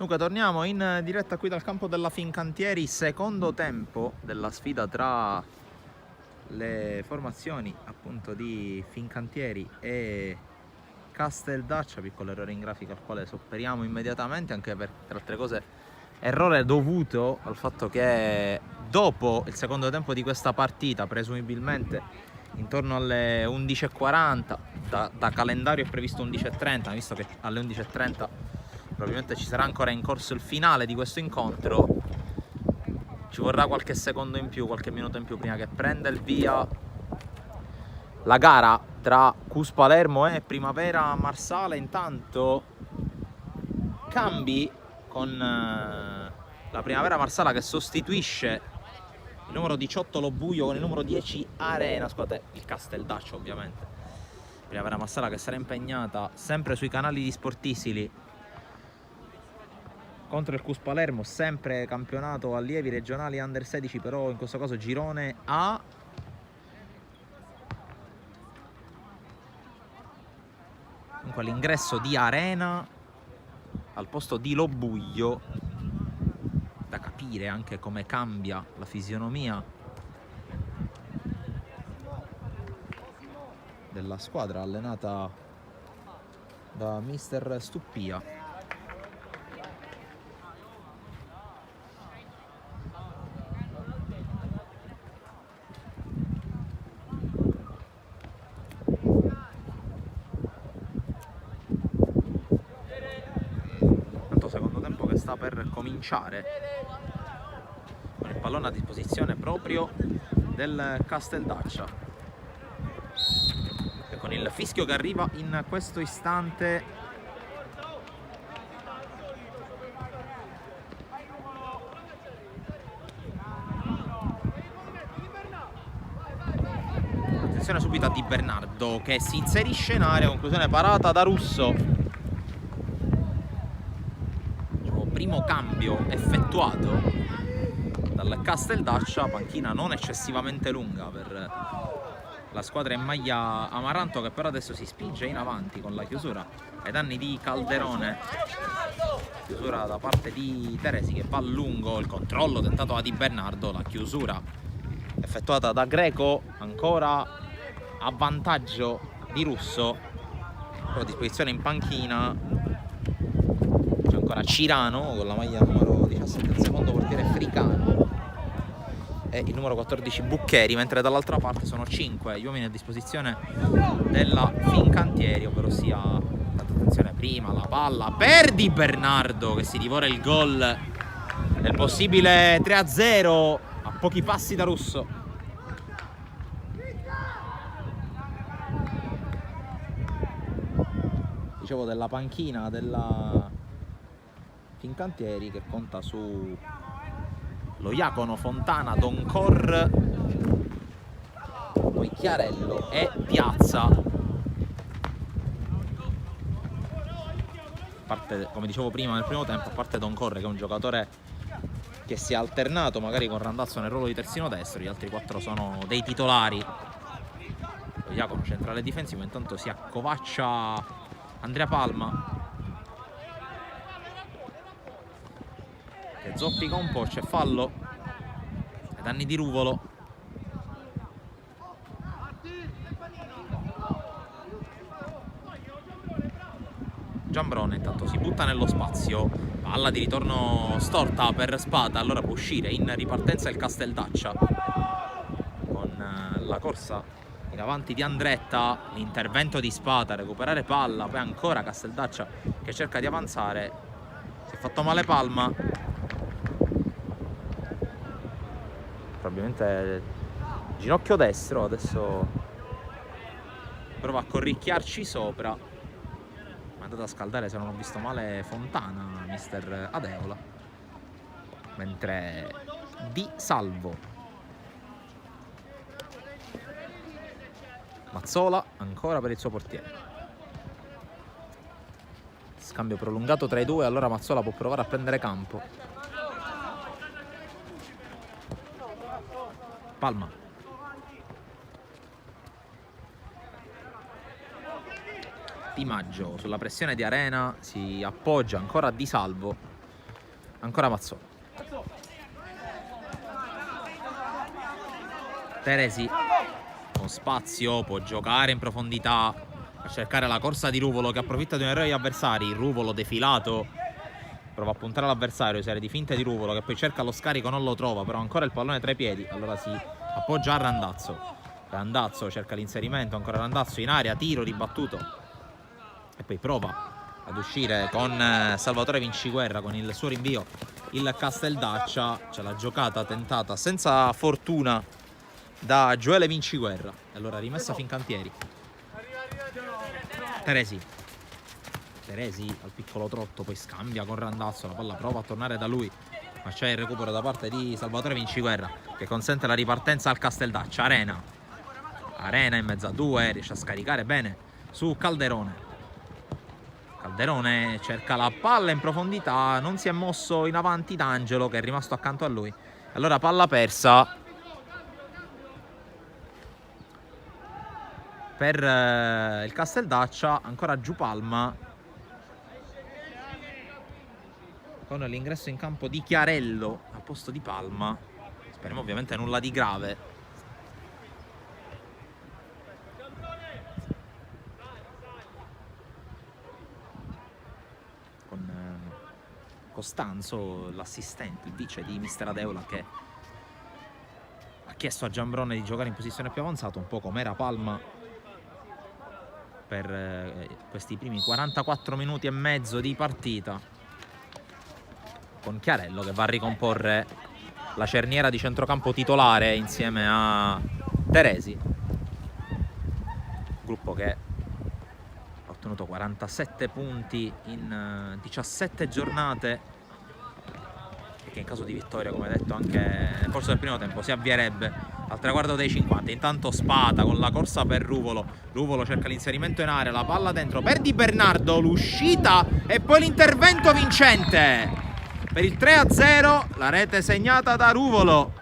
Dunque torniamo in diretta qui dal campo della Fincantieri, secondo tempo della sfida tra le formazioni appunto di Fincantieri e Casteldaccia. Piccolo errore in grafica al quale sopperiamo immediatamente, anche per, tra altre cose, errore dovuto al fatto che dopo il secondo tempo di questa partita, presumibilmente intorno alle 11:40, da calendario è previsto 11:30, visto che alle 11:30 probabilmente ci sarà ancora in corso il finale di questo incontro, ci vorrà qualche secondo in più, qualche minuto in più prima che prenda il via la gara tra Cus Palermo e Primavera Marsala. Intanto cambi con la Primavera Marsala che sostituisce il numero 18 Lobuio con il numero 10 Arena, scusate, il Casteldaccia ovviamente. Primavera Marsala che sarà impegnata sempre sui canali di Sportisili contro il Cus Palermo, sempre campionato allievi regionali under 16, però in questo caso girone A. Dunque l'ingresso di Arena al posto di Lobuio, da capire anche come cambia la fisionomia della squadra allenata da mister Stuppia. Secondo tempo che sta per cominciare, con il pallone a disposizione proprio del Casteldaccia, e con il fischio che arriva in questo istante. Attenzione subito a Di Bernardo che si inserisce in area, conclusione parata da Russo. Primo cambio effettuato dal Casteldaccia, panchina non eccessivamente lunga per la squadra in maglia amaranto, che però adesso si spinge in avanti con la chiusura ai danni di Calderone. Chiusura da parte di Teresi che va a lungo, il controllo tentato da Di Bernardo, la chiusura effettuata da Greco, ancora a vantaggio di Russo, a disposizione in panchina ancora Cirano con la maglia numero 17, il secondo portiere Fricano, e il numero 14 Buccheri, mentre dall'altra parte sono 5 gli uomini a disposizione della Fincantieri, ovvero sia, tanta attenzione prima, la palla per Di Bernardo che si divora il gol del possibile 3-0 a pochi passi da Russo. Dicevo della panchina della Fincantieri, che conta su lo Iacono, Fontana, Doncor, poi Chiarello e Piazza. A parte, come dicevo prima nel primo tempo, a parte Doncor, che è un giocatore che si è alternato magari con Randazzo nel ruolo di terzino destro, gli altri 4 sono dei titolari. Lo Iacono centrale difensivo, intanto si accovaccia Andrea Palma che zoppica un po', c'è fallo ai danni di Ruvolo. Giambrone intanto si butta nello spazio, palla di ritorno storta per Spada, allora può uscire in ripartenza il Casteldaccia con la corsa in avanti di Andretta, l'intervento di Spada, recuperare palla, poi ancora Casteldaccia che cerca di avanzare, si è fatto male Palma, probabilmente ginocchio destro, adesso prova a corricchiarci sopra, ma è andato a scaldare, se non ho visto male, Fontana, mister Adeola, mentre Di Salvo, Mazzola ancora per il suo portiere, scambio prolungato tra i due, allora Mazzola può provare a prendere campo. Palma, Di Maggio sulla pressione di Arena si appoggia ancora a Di Salvo, Ancora Mazzoni. Teresi con spazio può giocare in profondità a cercare la corsa di Ruvolo, che approfitta di un errore degli avversari. Ruvolo defilato, prova a puntare all'avversario, serie di finte di Ruvolo che poi cerca lo scarico, non lo trova, però ancora il pallone tra i piedi, allora si appoggia a Randazzo. Randazzo cerca l'inserimento, ancora Randazzo in area, tiro ribattuto e poi prova ad uscire con Salvatore Vinciguerra con il suo rinvio il Casteldaccia. C'è la giocata tentata senza fortuna da Gioele Vinciguerra, allora rimessa Fincantieri. Teresi al piccolo trotto, poi scambia con Randazzo, la palla prova a tornare da lui, ma c'è il recupero da parte di Salvatore Vinciguerra che consente la ripartenza al Casteldaccia. Arena in mezzo a due, riesce a scaricare bene su Calderone. Calderone cerca la palla in profondità, non si è mosso in avanti D'Angelo che è rimasto accanto a lui, allora palla persa per il Casteldaccia. Ancora giù Palma con l'ingresso in campo di Chiarello al posto di Palma. Speriamo ovviamente nulla di grave. Con Costanzo, l'assistente, il vice di mister Adeola, che ha chiesto a Giambrone di giocare in posizione più avanzata, un po' come era Palma per questi primi 44 minuti e mezzo di partita, con Chiarello che va a ricomporre la cerniera di centrocampo titolare insieme a Teresi, gruppo che ha ottenuto 47 punti in 17 giornate e che in caso di vittoria, come detto anche nel corso del primo tempo, si avvierebbe al traguardo dei 50. Intanto Spata con la corsa per Ruvolo. Ruvolo cerca l'inserimento in area, la palla dentro per Di Bernardo, l'uscita e poi l'intervento vincente per il 3-0. La rete segnata da Ruvolo,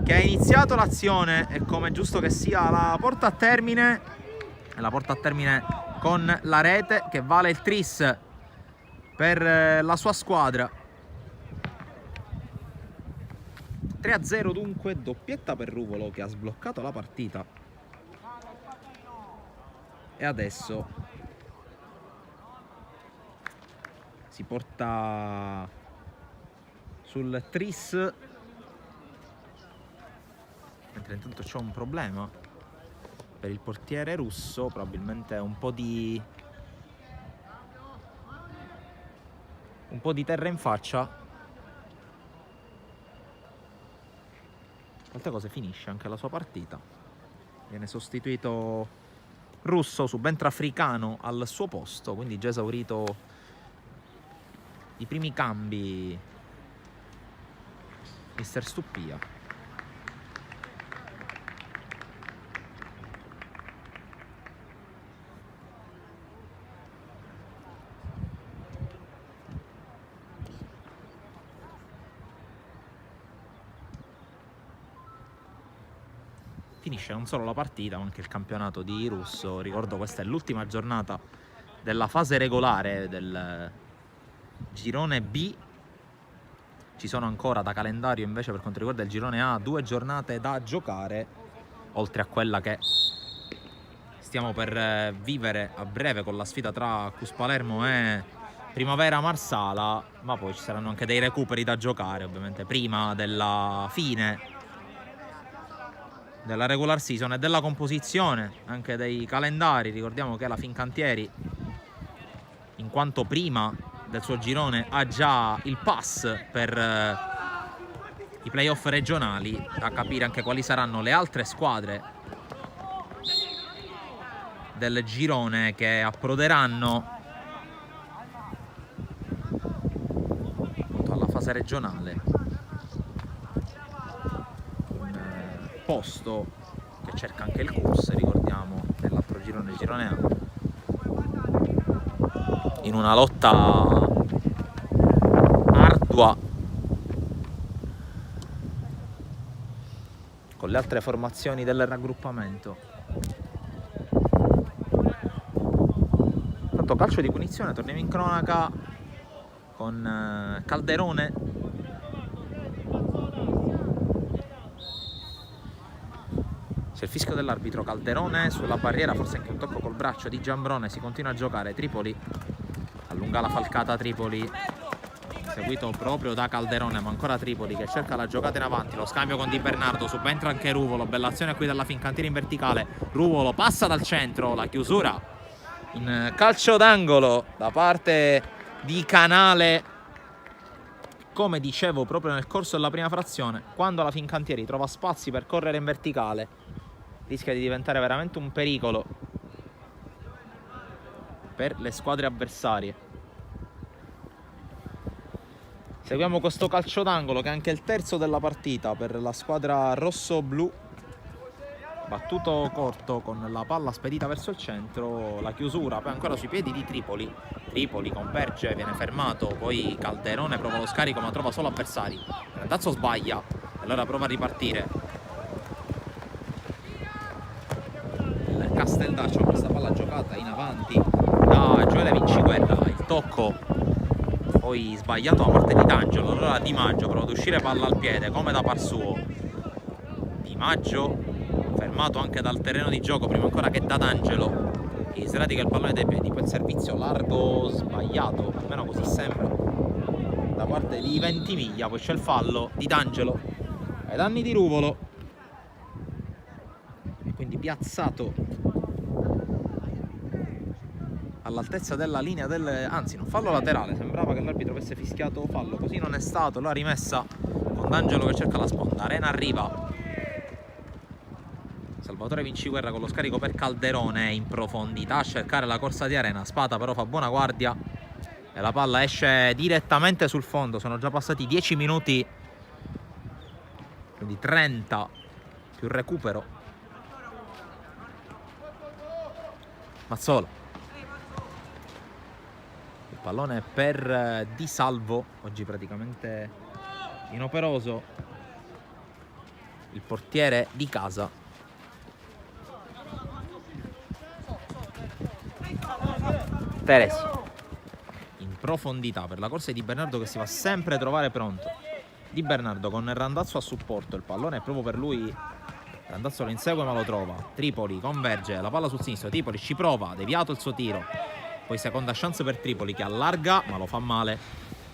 che ha iniziato l'azione e, come giusto che sia, la porta a termine. E la porta a termine con la rete che vale il tris per la sua squadra. 3-0 dunque, doppietta per Ruvolo che ha sbloccato la partita. E adesso si porta sul tris, mentre intanto c'è un problema per il portiere russo, probabilmente un po' di terra in faccia. Molte cose, finisce anche la sua partita, viene sostituito Russo, subentra Africano al suo posto, quindi già esaurito i primi cambi mister Stuppia. Finisce non solo la partita ma anche il campionato di Russo. Ricordo, questa è l'ultima giornata della fase regolare del girone B. Ci sono ancora da calendario invece, per quanto riguarda il girone A, 2 giornate da giocare, oltre a quella che stiamo per vivere a breve con la sfida tra Cus Palermo e Primavera Marsala, ma poi ci saranno anche dei recuperi da giocare ovviamente prima della fine della regular season e della composizione anche dei calendari. Ricordiamo che la Fincantieri, in quanto prima del suo girone, ha già il pass per i playoff regionali, da capire anche quali saranno le altre squadre del girone che approderanno alla fase regionale. Posto che cerca anche il Cus, ricordiamo, nell'altro girone, il girone A, in una lotta ardua con le altre formazioni del raggruppamento. Tanto calcio di punizione, torniamo in cronaca con Calderone. C'è il fischio dell'arbitro. Calderone sulla barriera, forse anche un tocco col braccio di Giambrone. Si continua a giocare. Tripoli allunga la falcata. Tripoli seguito proprio da Calderone, ma ancora Tripoli che cerca la giocata in avanti. Lo scambio con Di Bernardo, subentra anche Ruvolo. Bella azione qui dalla Fincantieri in verticale. Ruvolo passa dal centro, la chiusura in calcio d'angolo da parte di Canale. Come dicevo proprio nel corso della prima frazione, quando la Fincantieri trova spazi per correre in verticale rischia di diventare veramente un pericolo per le squadre avversarie. Seguiamo questo calcio d'angolo che è anche il terzo della partita per la squadra rosso-blu. Battuto corto con la palla spedita verso il centro, la chiusura poi ancora sui piedi di Tripoli. Tripoli converge, viene fermato, poi Calderone prova lo scarico ma trova solo avversari. Randazzo sbaglia, allora prova a ripartire. Il Casteldaccio, questa palla giocata in avanti da Gioele Vinciguerra, il tocco poi sbagliato da parte di D'Angelo. Allora Di Maggio prova ad uscire palla al piede come da par suo. Di Maggio fermato anche dal terreno di gioco prima ancora che da D'Angelo, che sradica il pallone dai piedi. Poi il servizio largo sbagliato, almeno così sembra, da parte di Ventimiglia. Poi c'è il fallo di D'Angelo ai danni di Ruvolo e quindi piazzato all'altezza della linea del... anzi, non fallo laterale, sembrava che l'arbitro avesse fischiato fallo, così non è stato. La rimessa con D'Angelo che cerca la sponda. Arena arriva, Salvatore Vinciguerra con lo scarico per Calderone in profondità a cercare la corsa di Arena. Spata però fa buona guardia e la palla esce direttamente sul fondo. Sono già passati 10 minuti, quindi 30 più recupero. Mazzola, il pallone per Di Salvo, oggi praticamente inoperoso il portiere di casa. Teres in profondità per la corsa di Bernardo che si va sempre a trovare pronto. Di Bernardo con Randazzo a supporto, il pallone è proprio per lui. Randazzo lo insegue ma lo trova. Tripoli converge, la palla sul sinistro, Tripoli ci prova, deviato il suo tiro. Poi seconda chance per Tripoli che allarga ma lo fa male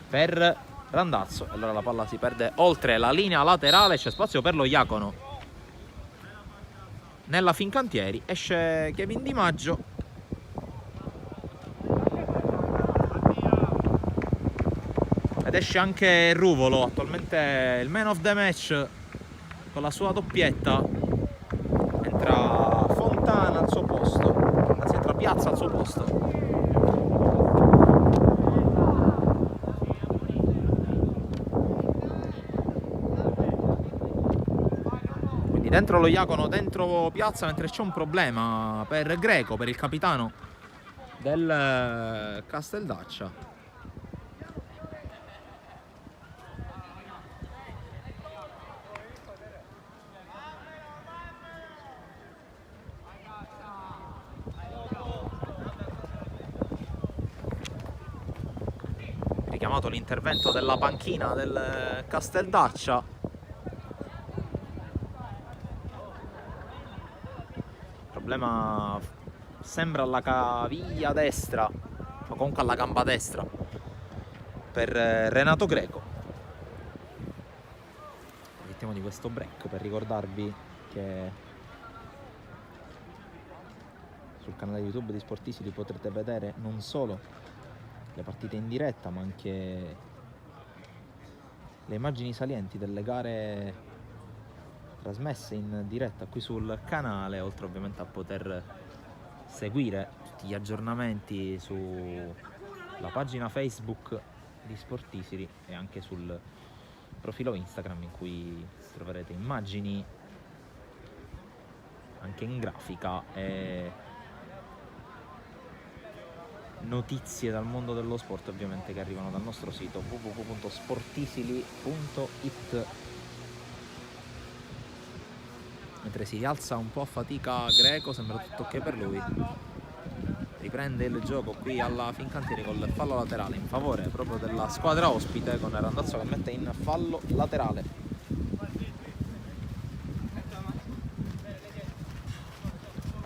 per Randazzo. Allora la palla si perde oltre la linea laterale, c'è spazio per lo Iacono. Nella Fincantieri esce Kevin Di Maggio. Ed esce anche Ruvolo, attualmente il man of the match con la sua doppietta. Entra Fontana al suo posto, anzi entra Piazza al suo posto. Quindi dentro lo Iacono, dentro Piazza, mentre c'è un problema per Greco, per il capitano del Casteldaccia. Chiamato l'intervento della panchina del Casteldaccia. Il problema sembra alla caviglia destra o comunque alla gamba destra per Renato Greco. Approfittiamo di questo break per ricordarvi che sul canale YouTube di Sportisili potrete vedere non solo le partite in diretta ma anche le immagini salienti delle gare trasmesse in diretta qui sul canale, oltre ovviamente a poter seguire tutti gli aggiornamenti sulla pagina Facebook di Sportisili e anche sul profilo Instagram, in cui troverete immagini anche in grafica e notizie dal mondo dello sport ovviamente che arrivano dal nostro sito www.sportisili.it. Mentre si rialza un po' a fatica Greco, sembra tutto ok per lui. riprende il gioco qui alla Fincantieri col fallo laterale in favore proprio della squadra ospite, con Randazzo che mette in fallo laterale.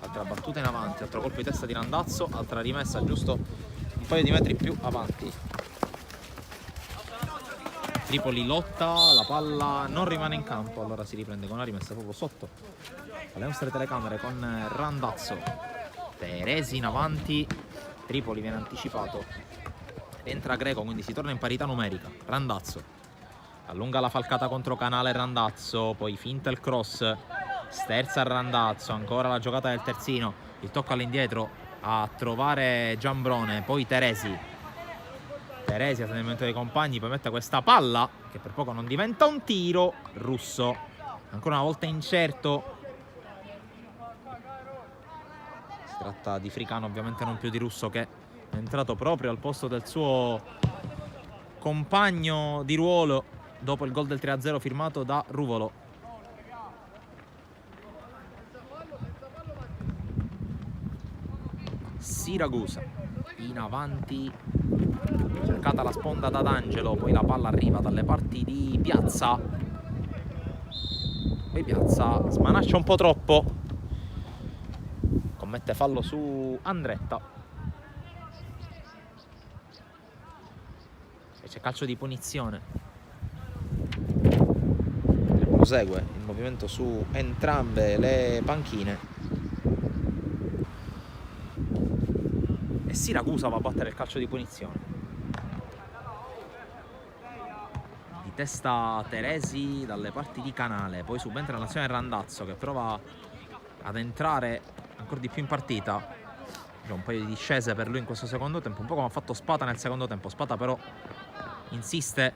Altra battuta in avanti, altro colpo di testa di Randazzo, altra rimessa giusto un paio di metri più avanti. Tripoli lotta, la palla non rimane in campo, allora si riprende con una rimessa proprio sotto alle nostre telecamere con Randazzo. Teresi in avanti, Tripoli viene anticipato, entra Greco, quindi si torna in parità numerica. Randazzo allunga la falcata contro Canale, Randazzo, poi finta il cross, sterza Randazzo, ancora la giocata del terzino, il tocco all'indietro a trovare Giambrone, poi Teresi a tenimento dei compagni, poi mette questa palla che per poco non diventa un tiro. Russo ancora una volta incerto, si tratta di Fricano, ovviamente non più di Russo, che è entrato proprio al posto del suo compagno di ruolo dopo il gol del 3-0 firmato da Ruvolo. Siragusa in avanti, cercata la sponda da D'Angelo, poi la palla arriva dalle parti di Piazza, poi Piazza smanaccia un po' troppo, commette fallo su Andretta e c'è calcio di punizione. Prosegue il movimento su entrambe le panchine e Siragusa va a battere il calcio di punizione. Di testa Teresi dalle parti di Canale, poi subentra l'azione Randazzo che prova ad entrare ancora di più in partita. C'è un paio di discese per lui in questo secondo tempo, un po' come ha fatto Spata nel secondo tempo. Spata però insiste.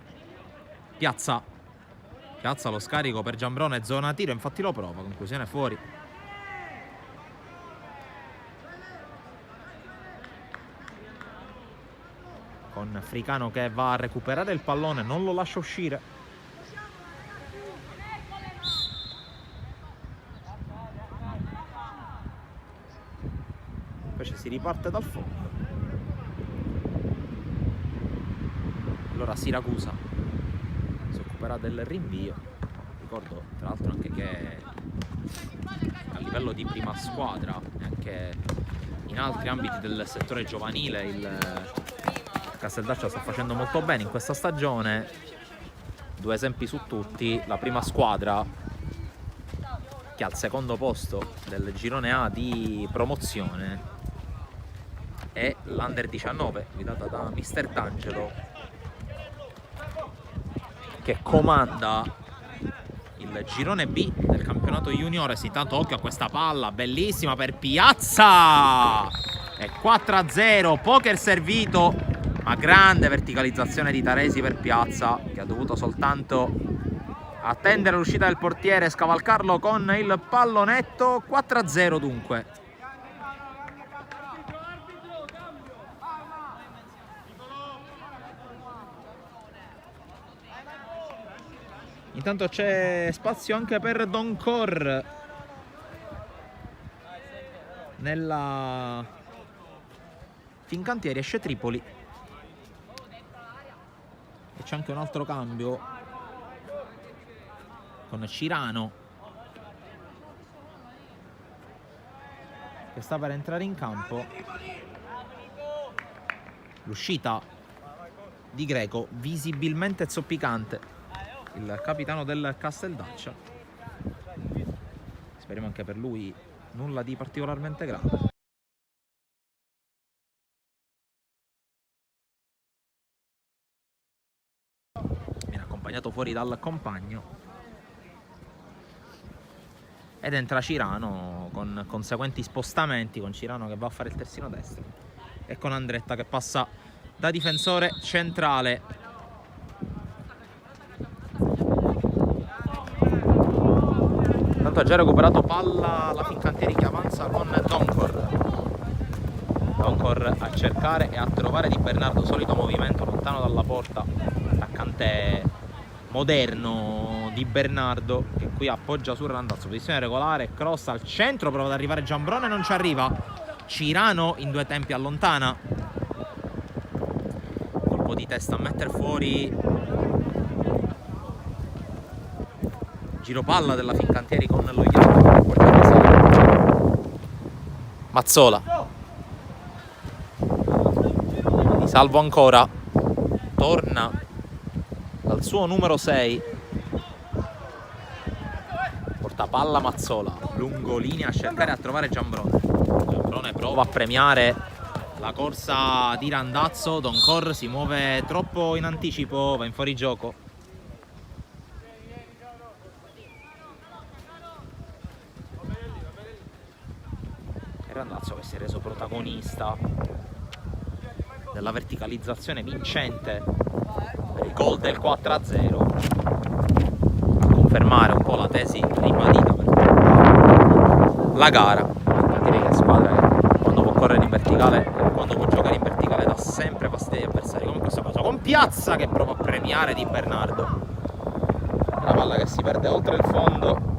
Piazza lo scarico per Giambrone, zona tiro, infatti lo prova, conclusione fuori. Con Fricano che va a recuperare il pallone, non lo lascia uscire. Invece si riparte dal fondo. Allora Siragusa si occuperà del rinvio. Ricordo tra l'altro anche che a livello di prima squadra e anche in altri ambiti del settore giovanile il Casteldaccia sta facendo molto bene in questa stagione. Due esempi su tutti: la prima squadra che è al secondo posto del girone A di promozione è l'Under 19 guidata da Mister D'Angelo, che comanda il girone B del campionato juniores. Intanto occhio a questa palla bellissima per Piazza e 4-0, poker servito, ma grande verticalizzazione di Teresi per Piazza, che ha dovuto soltanto attendere l'uscita del portiere e scavalcarlo con il pallonetto. 4-0 dunque. Intanto c'è spazio anche per Doncor nella Fincantieri, esce Tripoli e c'è anche un altro cambio con Cirano che sta per entrare in campo. L'uscita di Greco visibilmente zoppicante, il capitano del Casteldaccia. Speriamo anche per lui nulla di particolarmente grave. Viene accompagnato fuori dal compagno ed entra Cirano con conseguenti spostamenti, con Cirano che va a fare il terzino destro e con Andretta che passa da difensore centrale. Tanto ha già recuperato palla la Fincantieri, che avanza con Doncor a cercare e a trovare Di Bernardo, solito movimento lontano dalla porta, attaccante moderno Di Bernardo, che qui appoggia su Randazzo, posizione regolare, cross al centro, prova ad arrivare Giambrone, non ci arriva, Cirano in 2 tempi allontana, colpo di testa a mettere fuori, giro palla della Fincantieri con lo Mazzola, di salvo ancora, torna dal suo numero 6, porta palla Mazzola, lungo linea a cercare a trovare Giambrone. Giambrone prova a premiare la corsa di Randazzo, Doncor si muove troppo in anticipo, va in fuorigioco. E Randazzo che si è reso protagonista della verticalizzazione vincente per il gol del 4-0, a confermare un po' la tesi ribadita per la gara. Direi che squadra che quando può correre in verticale, quando può giocare in verticale, dà sempre fastidio agli avversari, come in questo caso con Piazza che prova a premiare Di Bernardo. La palla che si perde oltre il fondo.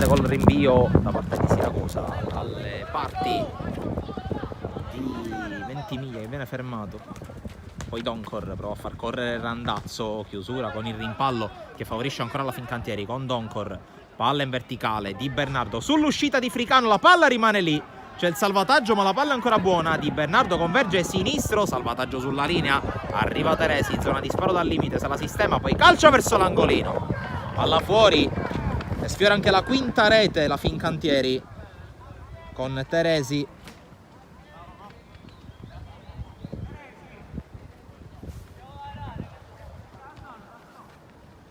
Col rinvio da parte di Siracusa alle parti di Ventimiglia che viene fermato, poi Doncor prova a far correre Randazzo, chiusura con il rimpallo che favorisce ancora la Fincantieri con Doncor, palla in verticale, Di Bernardo sull'uscita di Fricano, la palla rimane lì, c'è il salvataggio ma la palla è ancora buona, Di Bernardo converge sinistro, salvataggio sulla linea, arriva Teresi in zona di sparo dal limite, se la sistema, poi calcia verso l'angolino, palla fuori. E sfiora anche la quinta rete la Fincantieri con Teresi.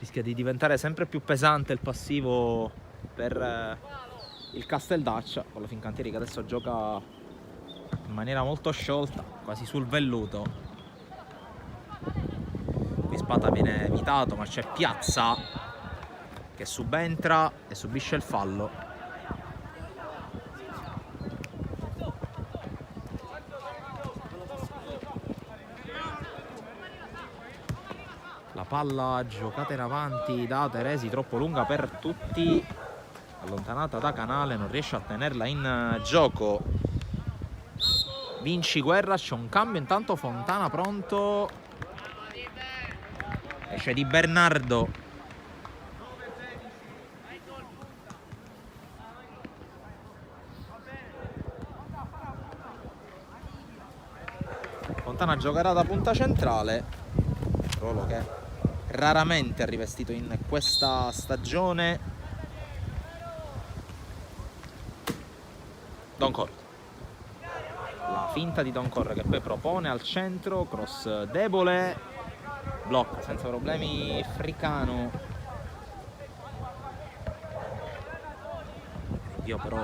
Rischia di diventare sempre più pesante il passivo per il Casteldaccia, con la Fincantieri che adesso gioca in maniera molto sciolta, quasi sul velluto. Qui Spata viene evitato, ma c'è Piazza che subentra e subisce il fallo. La palla giocata in avanti da Teresi, troppo lunga per tutti, allontanata da Canale, non riesce a tenerla in gioco. Vinci Guerra, c'è un cambio intanto, Fontana pronto, esce Di Bernardo. Fontana giocherà da punta centrale, ruolo che raramente ha rivestito in questa stagione. Doncor, la finta di Doncor che poi propone al centro, cross debole, blocca senza problemi Fricano. Io però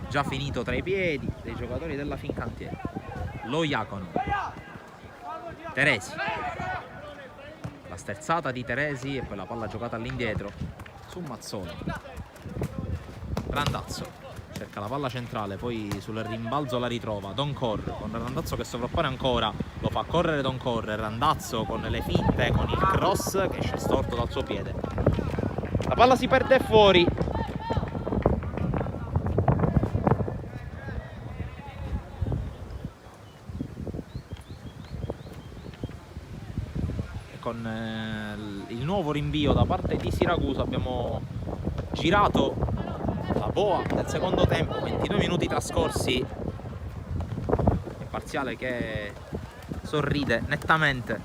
già finito tra i piedi dei giocatori della Fincantieri. Lo Iacono, Teresi, la sterzata di Teresi e poi la palla giocata all'indietro su Mazzola. Randazzo cerca la palla centrale, poi sul rimbalzo la ritrova Doncor con Randazzo che sovrappone ancora, lo fa correre Doncor, Randazzo con le finte, con il cross che esce storto dal suo piede, la palla si perde fuori. Con il nuovo rinvio da parte di Siracusa abbiamo girato la boa del secondo tempo, 22 minuti trascorsi, il parziale che sorride nettamente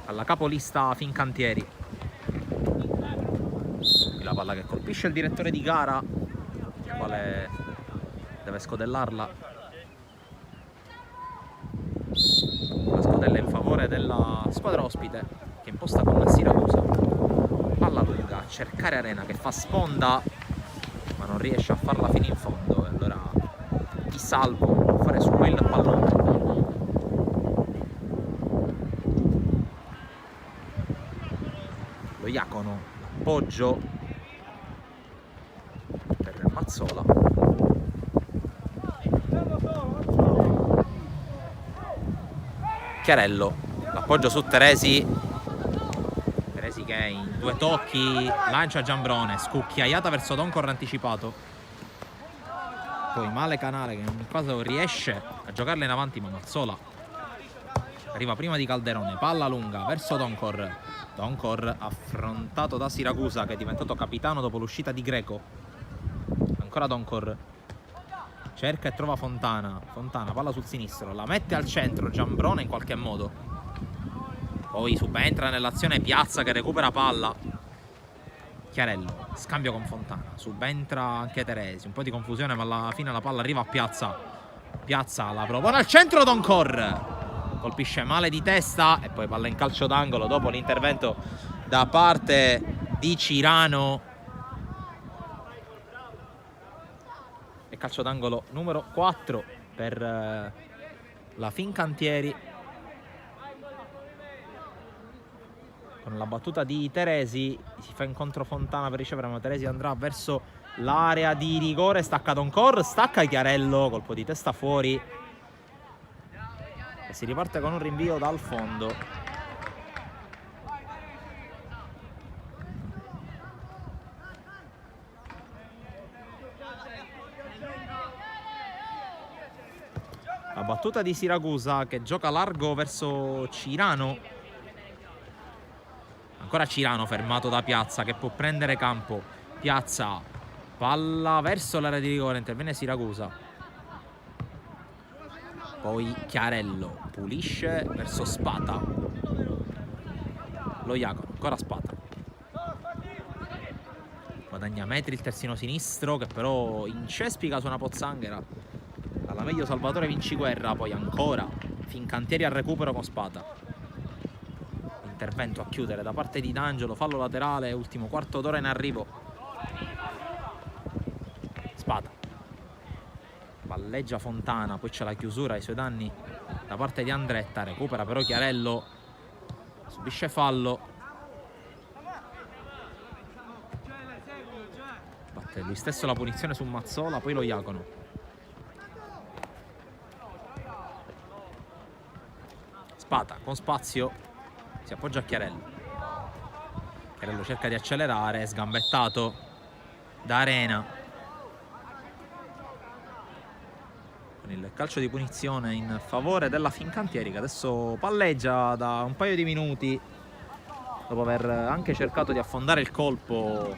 alla capolista Fincantieri. La palla che colpisce il direttore di gara, il quale deve scodellarla. La scodella in favore della squadra ospite che imposta con Siracusa. Palla lunga a cercare Arena che fa sponda ma non riesce a farla fino in fondo, e allora Di Salvo può fare su quel pallone. Lo Iacono, appoggio per Mazzola. Chiarello, l'appoggio su Teresi. Teresi che in 2 tocchi lancia Giambrone, scucchiaiata verso Doncor anticipato. Poi male Canale che in ogni caso riesce a giocarla in avanti, ma Mazzola arriva prima di Calderone, palla lunga verso Doncor. Doncor affrontato da Siragusa, che è diventato capitano dopo l'uscita di Greco. Ancora Doncor, cerca e trova Fontana. Fontana, palla sul sinistro, la mette al centro Giambrone in qualche modo. Poi subentra nell'azione Piazza che recupera palla. Chiarello, scambio con Fontana, subentra anche Teresi, un po' di confusione ma alla fine la palla arriva a Piazza. Piazza la propone al centro, Doncor colpisce male di testa e poi palla in calcio d'angolo dopo l'intervento da parte di Cirano. E calcio d'angolo numero 4 per la Fincantieri. Con la battuta di Teresi si fa incontro Fontana per ricevere, ma Teresi andrà verso l'area di rigore, stacca Doncor, stacca Chiarello, colpo di testa fuori e si riparte con un rinvio dal fondo. La battuta di Siragusa che gioca largo verso Cirano. Ancora Cirano fermato da Piazza che può prendere campo. Piazza, palla verso l'area di rigore, interviene Siragusa. Poi Chiarello pulisce verso Spata. Lo Iacono, ancora Spata. Guadagna metri il terzino sinistro che però incespica su una pozzanghera. Alla meglio Salvatore Vinciguerra, poi ancora Fincantieri al recupero con Spata. Intervento a chiudere da parte di D'Angelo, fallo laterale, ultimo quarto d'ora in arrivo. Spata, palleggia Fontana, poi c'è la chiusura ai suoi danni da parte di Andretta, recupera però Chiarello, subisce fallo, batte lui stesso la punizione su Mazzola, poi lo Iacono. Spata con spazio si appoggia a Chiarello. Chiarello cerca di accelerare, sgambettato da Arena. Con il calcio di punizione in favore della Fincantieri che adesso palleggia da un paio di minuti dopo aver anche cercato di affondare il colpo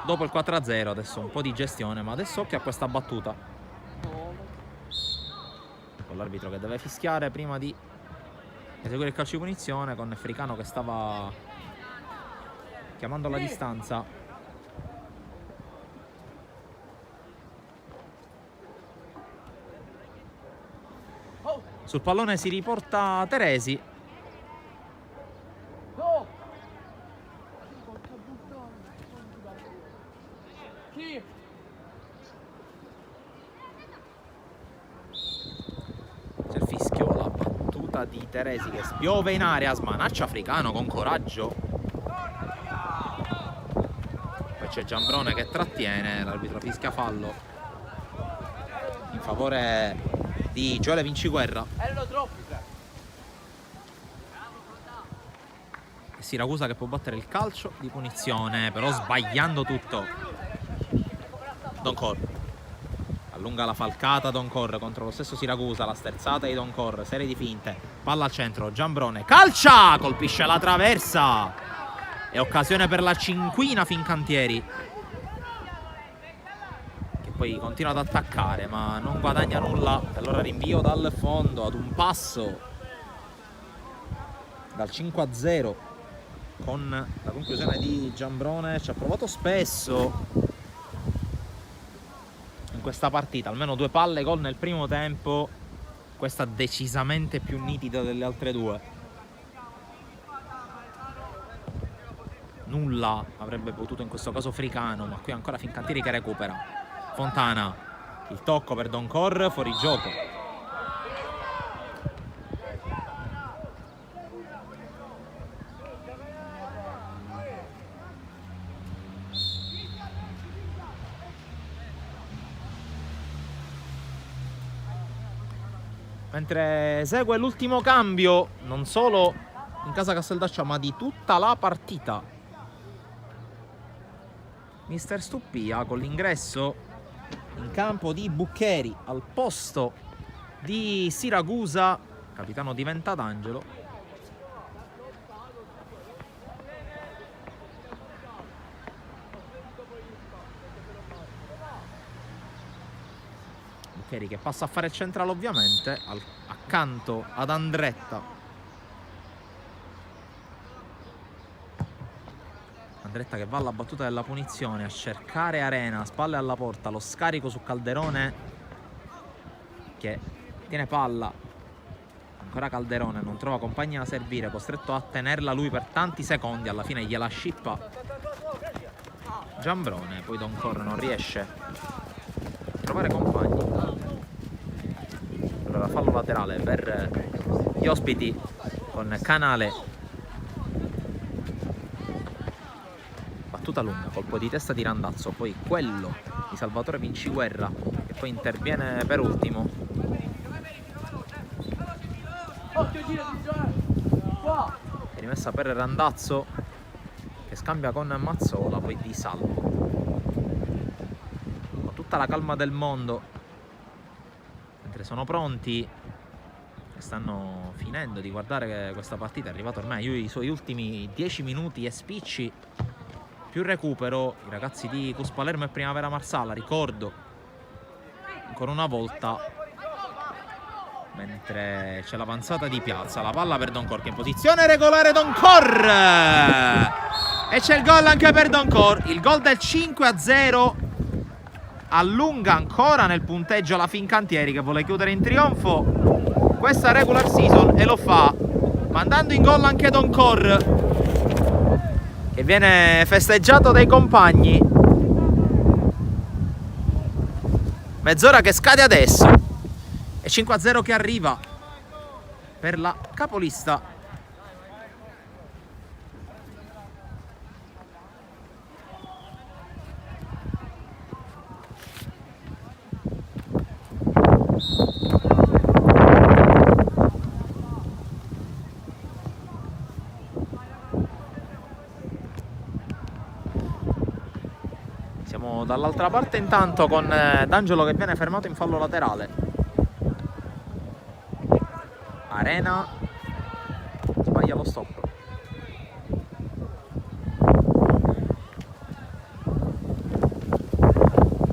dopo il 4-0. Adesso un po' di gestione, ma adesso occhio a questa battuta con l'arbitro che deve fischiare prima di eseguire il calcio di punizione, con Fricano che stava chiamando la distanza. Sul pallone si riporta Teresi. C'è il fischio, la battuta di Teresi che spiove in area, smanaccia Fricano con coraggio. Poi c'è Giambrone che trattiene, l'arbitro fischia fallo in favore di Gioele Vinciguerra. E Siragusa che può battere il calcio di punizione, però sbagliando tutto. Doncor allunga la falcata, Doncor contro lo stesso Siragusa, la sterzata di Doncor, serie di finte, palla al centro, Giambrone calcia, colpisce la traversa, è occasione per la cinquina Fincantieri, che poi continua ad attaccare ma non guadagna nulla. Allora rinvio dal fondo ad un passo dal 5-0 con la conclusione di Giambrone. Ci ha provato spesso in questa partita, almeno 2 palle gol nel primo tempo, questa decisamente più nitida delle altre due. Nulla avrebbe potuto in questo caso Fricano, ma qui ancora Fincantieri che recupera. Fontana, il tocco per Doncor, fuori gioco. Mentre segue l'ultimo cambio, non solo in casa Casteldaccia, ma di tutta la partita. Mister Stuppia con l'ingresso in campo di Buccheri al posto di Siragusa. Capitano diventa D'Angelo. Buccheri che passa a fare il centrale ovviamente, accanto ad Andretta. Andretta che va alla battuta della punizione a cercare Arena, spalle alla porta, lo scarico su Calderone che tiene palla. Ancora Calderone, non trova compagni da servire, costretto a tenerla lui per tanti secondi, alla fine gliela scippa Giambrone, poi Doncor non riesce a trovare compagni. Allora fallo laterale per gli ospiti con Canale. Battuta lunga, colpo di testa di Randazzo, poi quello di Salvatore Vinciguerra che poi interviene per ultimo. Rimessa per Randazzo che scambia con Mazzola, poi Di Salvo. Con tutta la calma del mondo, mentre sono pronti e stanno finendo di guardare questa partita, è arrivato ormai i suoi ultimi 10 minuti e spicci più recupero. I ragazzi di Cus Palermo e Primavera Marsala, ricordo ancora una volta, mentre c'è l'avanzata di Piazza, la palla per Doncor che in posizione regolare Doncor e c'è il gol anche per Doncor, il gol del 5-0, allunga ancora nel punteggio la Fincantieri che vuole chiudere in trionfo questa regular season e lo fa mandando in gol anche Doncor che viene festeggiato dai compagni. Mezz'ora che scade adesso e 5-0 che arriva per la capolista. Siamo dall'altra parte intanto con D'Angelo che viene fermato in fallo laterale. Arena sbaglia lo stop.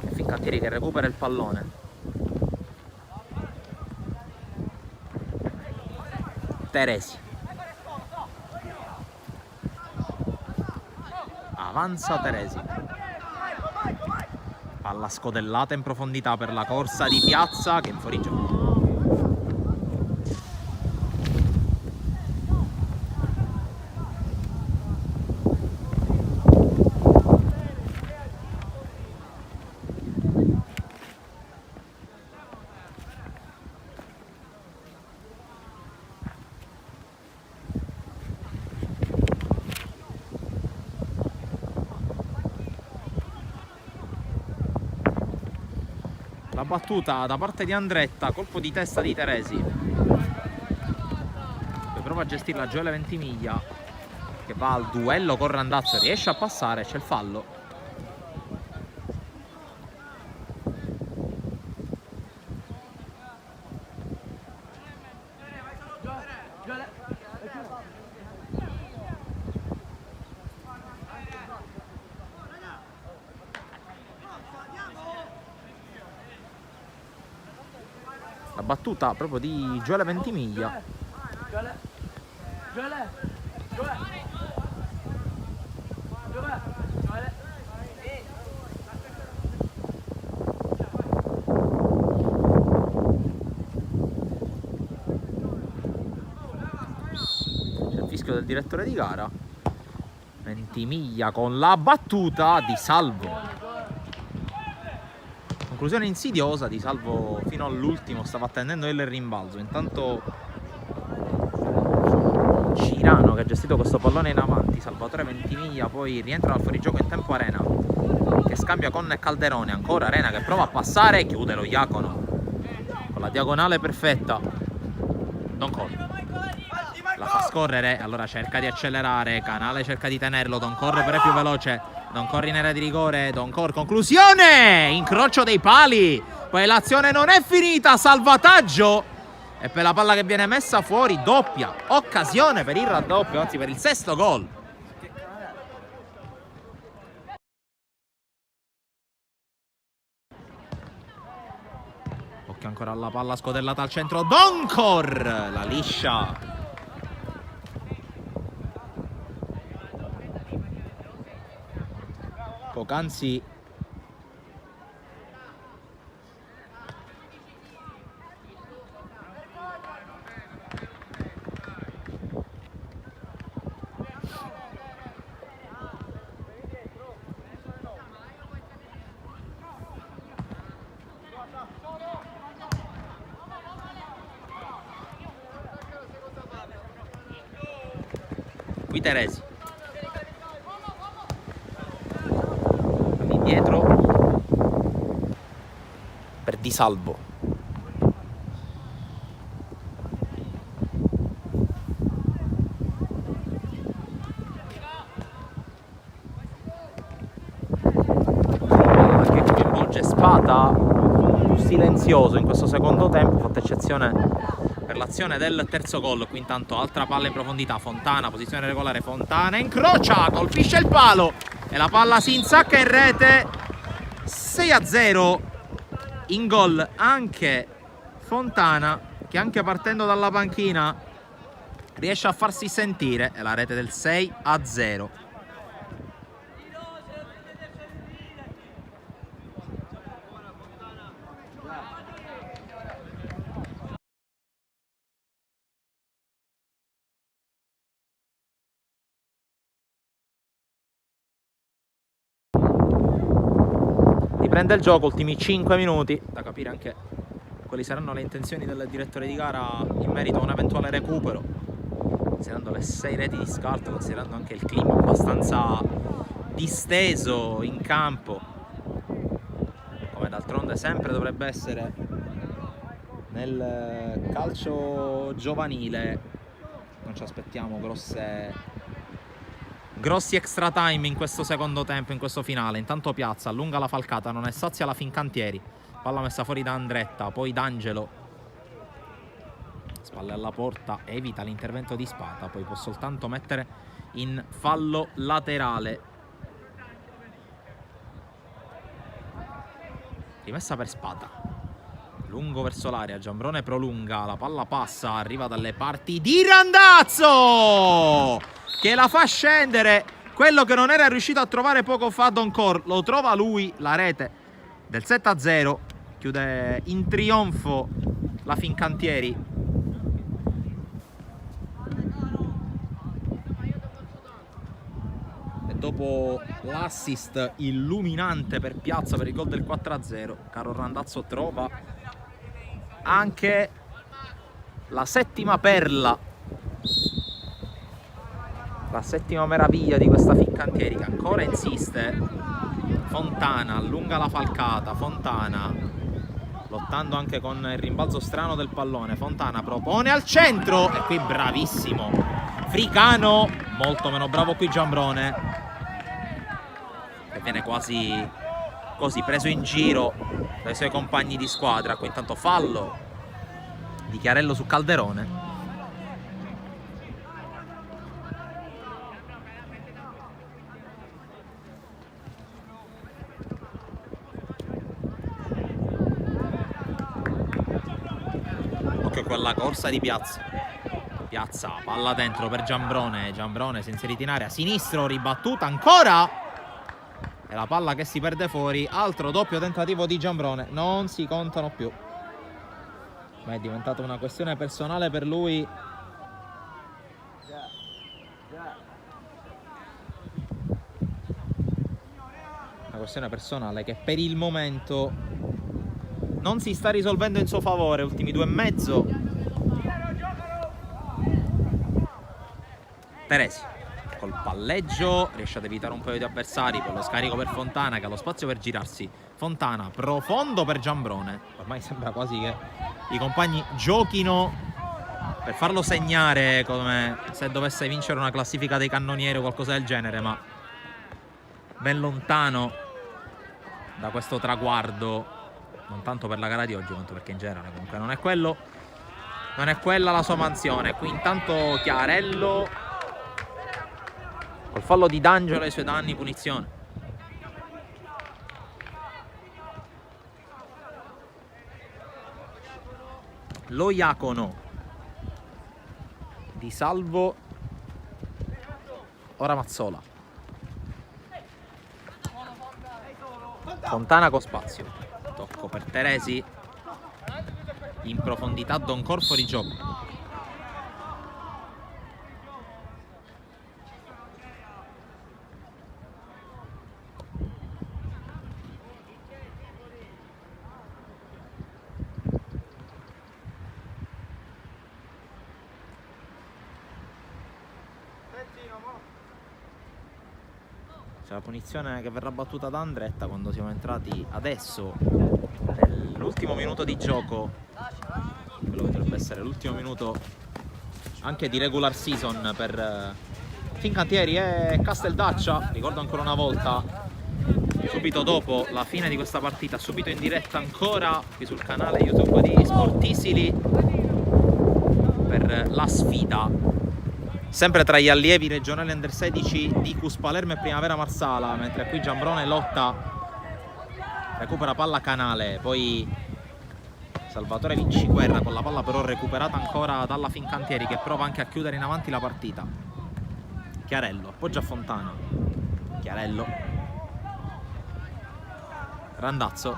E Fincantieri che recupera il pallone. Teresi. Avanza Teresi. Palla scodellata in profondità per la corsa di Piazza che è in fuorigioco. La battuta da parte di Andretta, colpo di testa di Teresi che prova a gestirla Gioele Ventimiglia che va al duello con Randazzo, riesce a passare, c'è il fallo. La battuta proprio di Gioele Ventimiglia. C'è il fischio del direttore di gara. Ventimiglia con la battuta di Salvo. Conclusione insidiosa di Salvo fino all'ultimo, stava attendendo il rimbalzo. Intanto Cirano che ha gestito questo pallone in avanti, Salvatore Ventimiglia poi rientra dal fuorigioco in tempo Arena che scambia con Calderone, ancora Arena che prova a passare, chiude lo Iacono con la diagonale perfetta. Don Cor la fa scorrere, allora cerca di accelerare, Canale cerca di tenerlo, Don Cor per più veloce, Don Cor in area di rigore, Don Cor conclusione, incrocio dei pali, poi l'azione non è finita, salvataggio e per la palla che viene messa fuori, doppia occasione per il raddoppio, anzi per il sesto gol. Occhio ancora alla palla scodellata al centro, Don Cor la liscia. Poc'anzi qui Teresi indietro per Di Salvo, che coinvolge Spata, più silenzioso in questo secondo tempo, fatta eccezione per l'azione del terzo gol. Qui intanto altra palla in profondità, Fontana, posizione regolare, Fontana incrocia, colpisce il palo e la palla si insacca in rete. 6-0, in gol anche Fontana, che anche partendo dalla panchina riesce a farsi sentire, è la rete del 6-0. Riprende il gioco, ultimi 5 minuti, da capire anche quali saranno le intenzioni del direttore di gara in merito a un eventuale recupero, considerando le 6 reti di scarto, considerando anche il clima abbastanza disteso in campo, come d'altronde sempre dovrebbe essere nel calcio giovanile. Non ci aspettiamo grossi extra time in questo secondo tempo, in questo finale. Intanto Piazza allunga la falcata, non è sazia la Fincantieri, palla messa fuori da Andretta, poi D'Angelo, spalle alla porta, evita l'intervento di Spata, poi può soltanto mettere in fallo laterale. Rimessa per Spata, lungo verso l'area, Giambrone prolunga, la palla passa, arriva dalle parti di Randazzo, che la fa scendere, quello che non era riuscito a trovare poco fa Don Cor, lo trova lui, la rete del 7-0, chiude in trionfo la Fincantieri. E dopo l'assist illuminante per Piazza per il gol del 4-0, Caro Randazzo trova anche la settima perla, la settima meraviglia di questa Fincantieri, che ancora insiste. Fontana allunga la falcata, Fontana lottando anche con il rimbalzo strano del pallone, Fontana propone al centro e qui bravissimo Fricano, molto meno bravo qui Giambrone, che viene quasi così preso in giro dai suoi compagni di squadra. Qui intanto fallo di Chiarello su Calderone. Occhio con la corsa di Piazza, palla dentro per Giambrone, Giambrone si è inserito in area, sinistro, ribattuta ancora e la palla che si perde fuori. Altro doppio tentativo di Giambrone, non si contano più, ma è diventata una questione personale per lui. Una questione personale che per il momento non si sta risolvendo in suo favore. Ultimi 2,5. Teresi col palleggio riesce ad evitare un paio di avversari, con lo scarico per Fontana che ha lo spazio per girarsi. Fontana profondo per Giambrone, ormai sembra quasi che i compagni giochino per farlo segnare come se dovesse vincere una classifica dei cannonieri o qualcosa del genere, ma ben lontano da questo traguardo, non tanto per la gara di oggi quanto perché in generale comunque non è quella la sua mansione. Qui intanto Chiarello col fallo di D'Angelo ai suoi danni, punizione. Lo Iacono Di Salvo, ora Mazzola, Fontana con spazio, tocco per Teresi, in profondità Don Corfo di gioco. C'è la punizione che verrà battuta da Andretta quando siamo entrati adesso nell'ultimo minuto di gioco, quello che dovrebbe essere l'ultimo minuto anche di regular season per Fincantieri e Casteldaccia. Ricordo ancora una volta, subito dopo la fine di questa partita, subito in diretta ancora qui sul canale YouTube di Sportisili per la sfida sempre tra gli allievi regionali under 16 di Cus Palermo e Primavera Marsala, mentre qui Giambrone lotta, recupera palla Canale, poi Salvatore Vinciguerra con la palla però recuperata ancora dalla Fincantieri, che prova anche a chiudere in avanti la partita. Chiarello appoggia Fontana, Chiarello, Randazzo,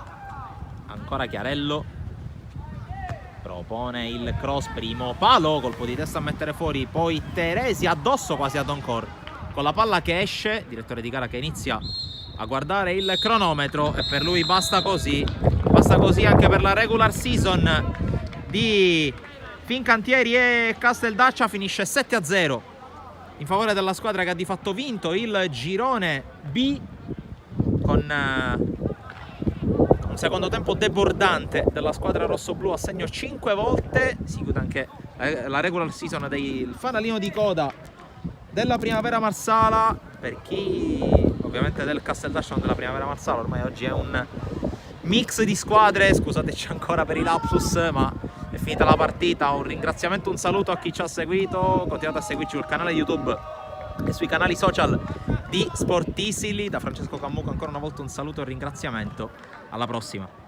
ancora Chiarello, propone il cross, primo palo, colpo di testa a mettere fuori, poi Teresi addosso quasi a Doncor con la palla che esce, direttore di gara che inizia a guardare il cronometro e per lui basta così anche per la regular season di Fincantieri e Casteldaccia. Finisce 7-0 in favore della squadra che ha di fatto vinto il girone B con un secondo tempo debordante della squadra rossoblù a segno 5 volte. Si chiude anche la regular season del fanalino di coda della Primavera Marsala, per chi ovviamente del Casteldaccia, non della Primavera Marsala. Ormai oggi è un mix di squadre, scusateci ancora per i lapsus, ma è finita la partita. Un ringraziamento, un saluto a chi ci ha seguito, continuate a seguirci sul canale YouTube e sui canali social di Sportisili. Da Francesco Cammuco ancora una volta un saluto e un ringraziamento. Alla prossima.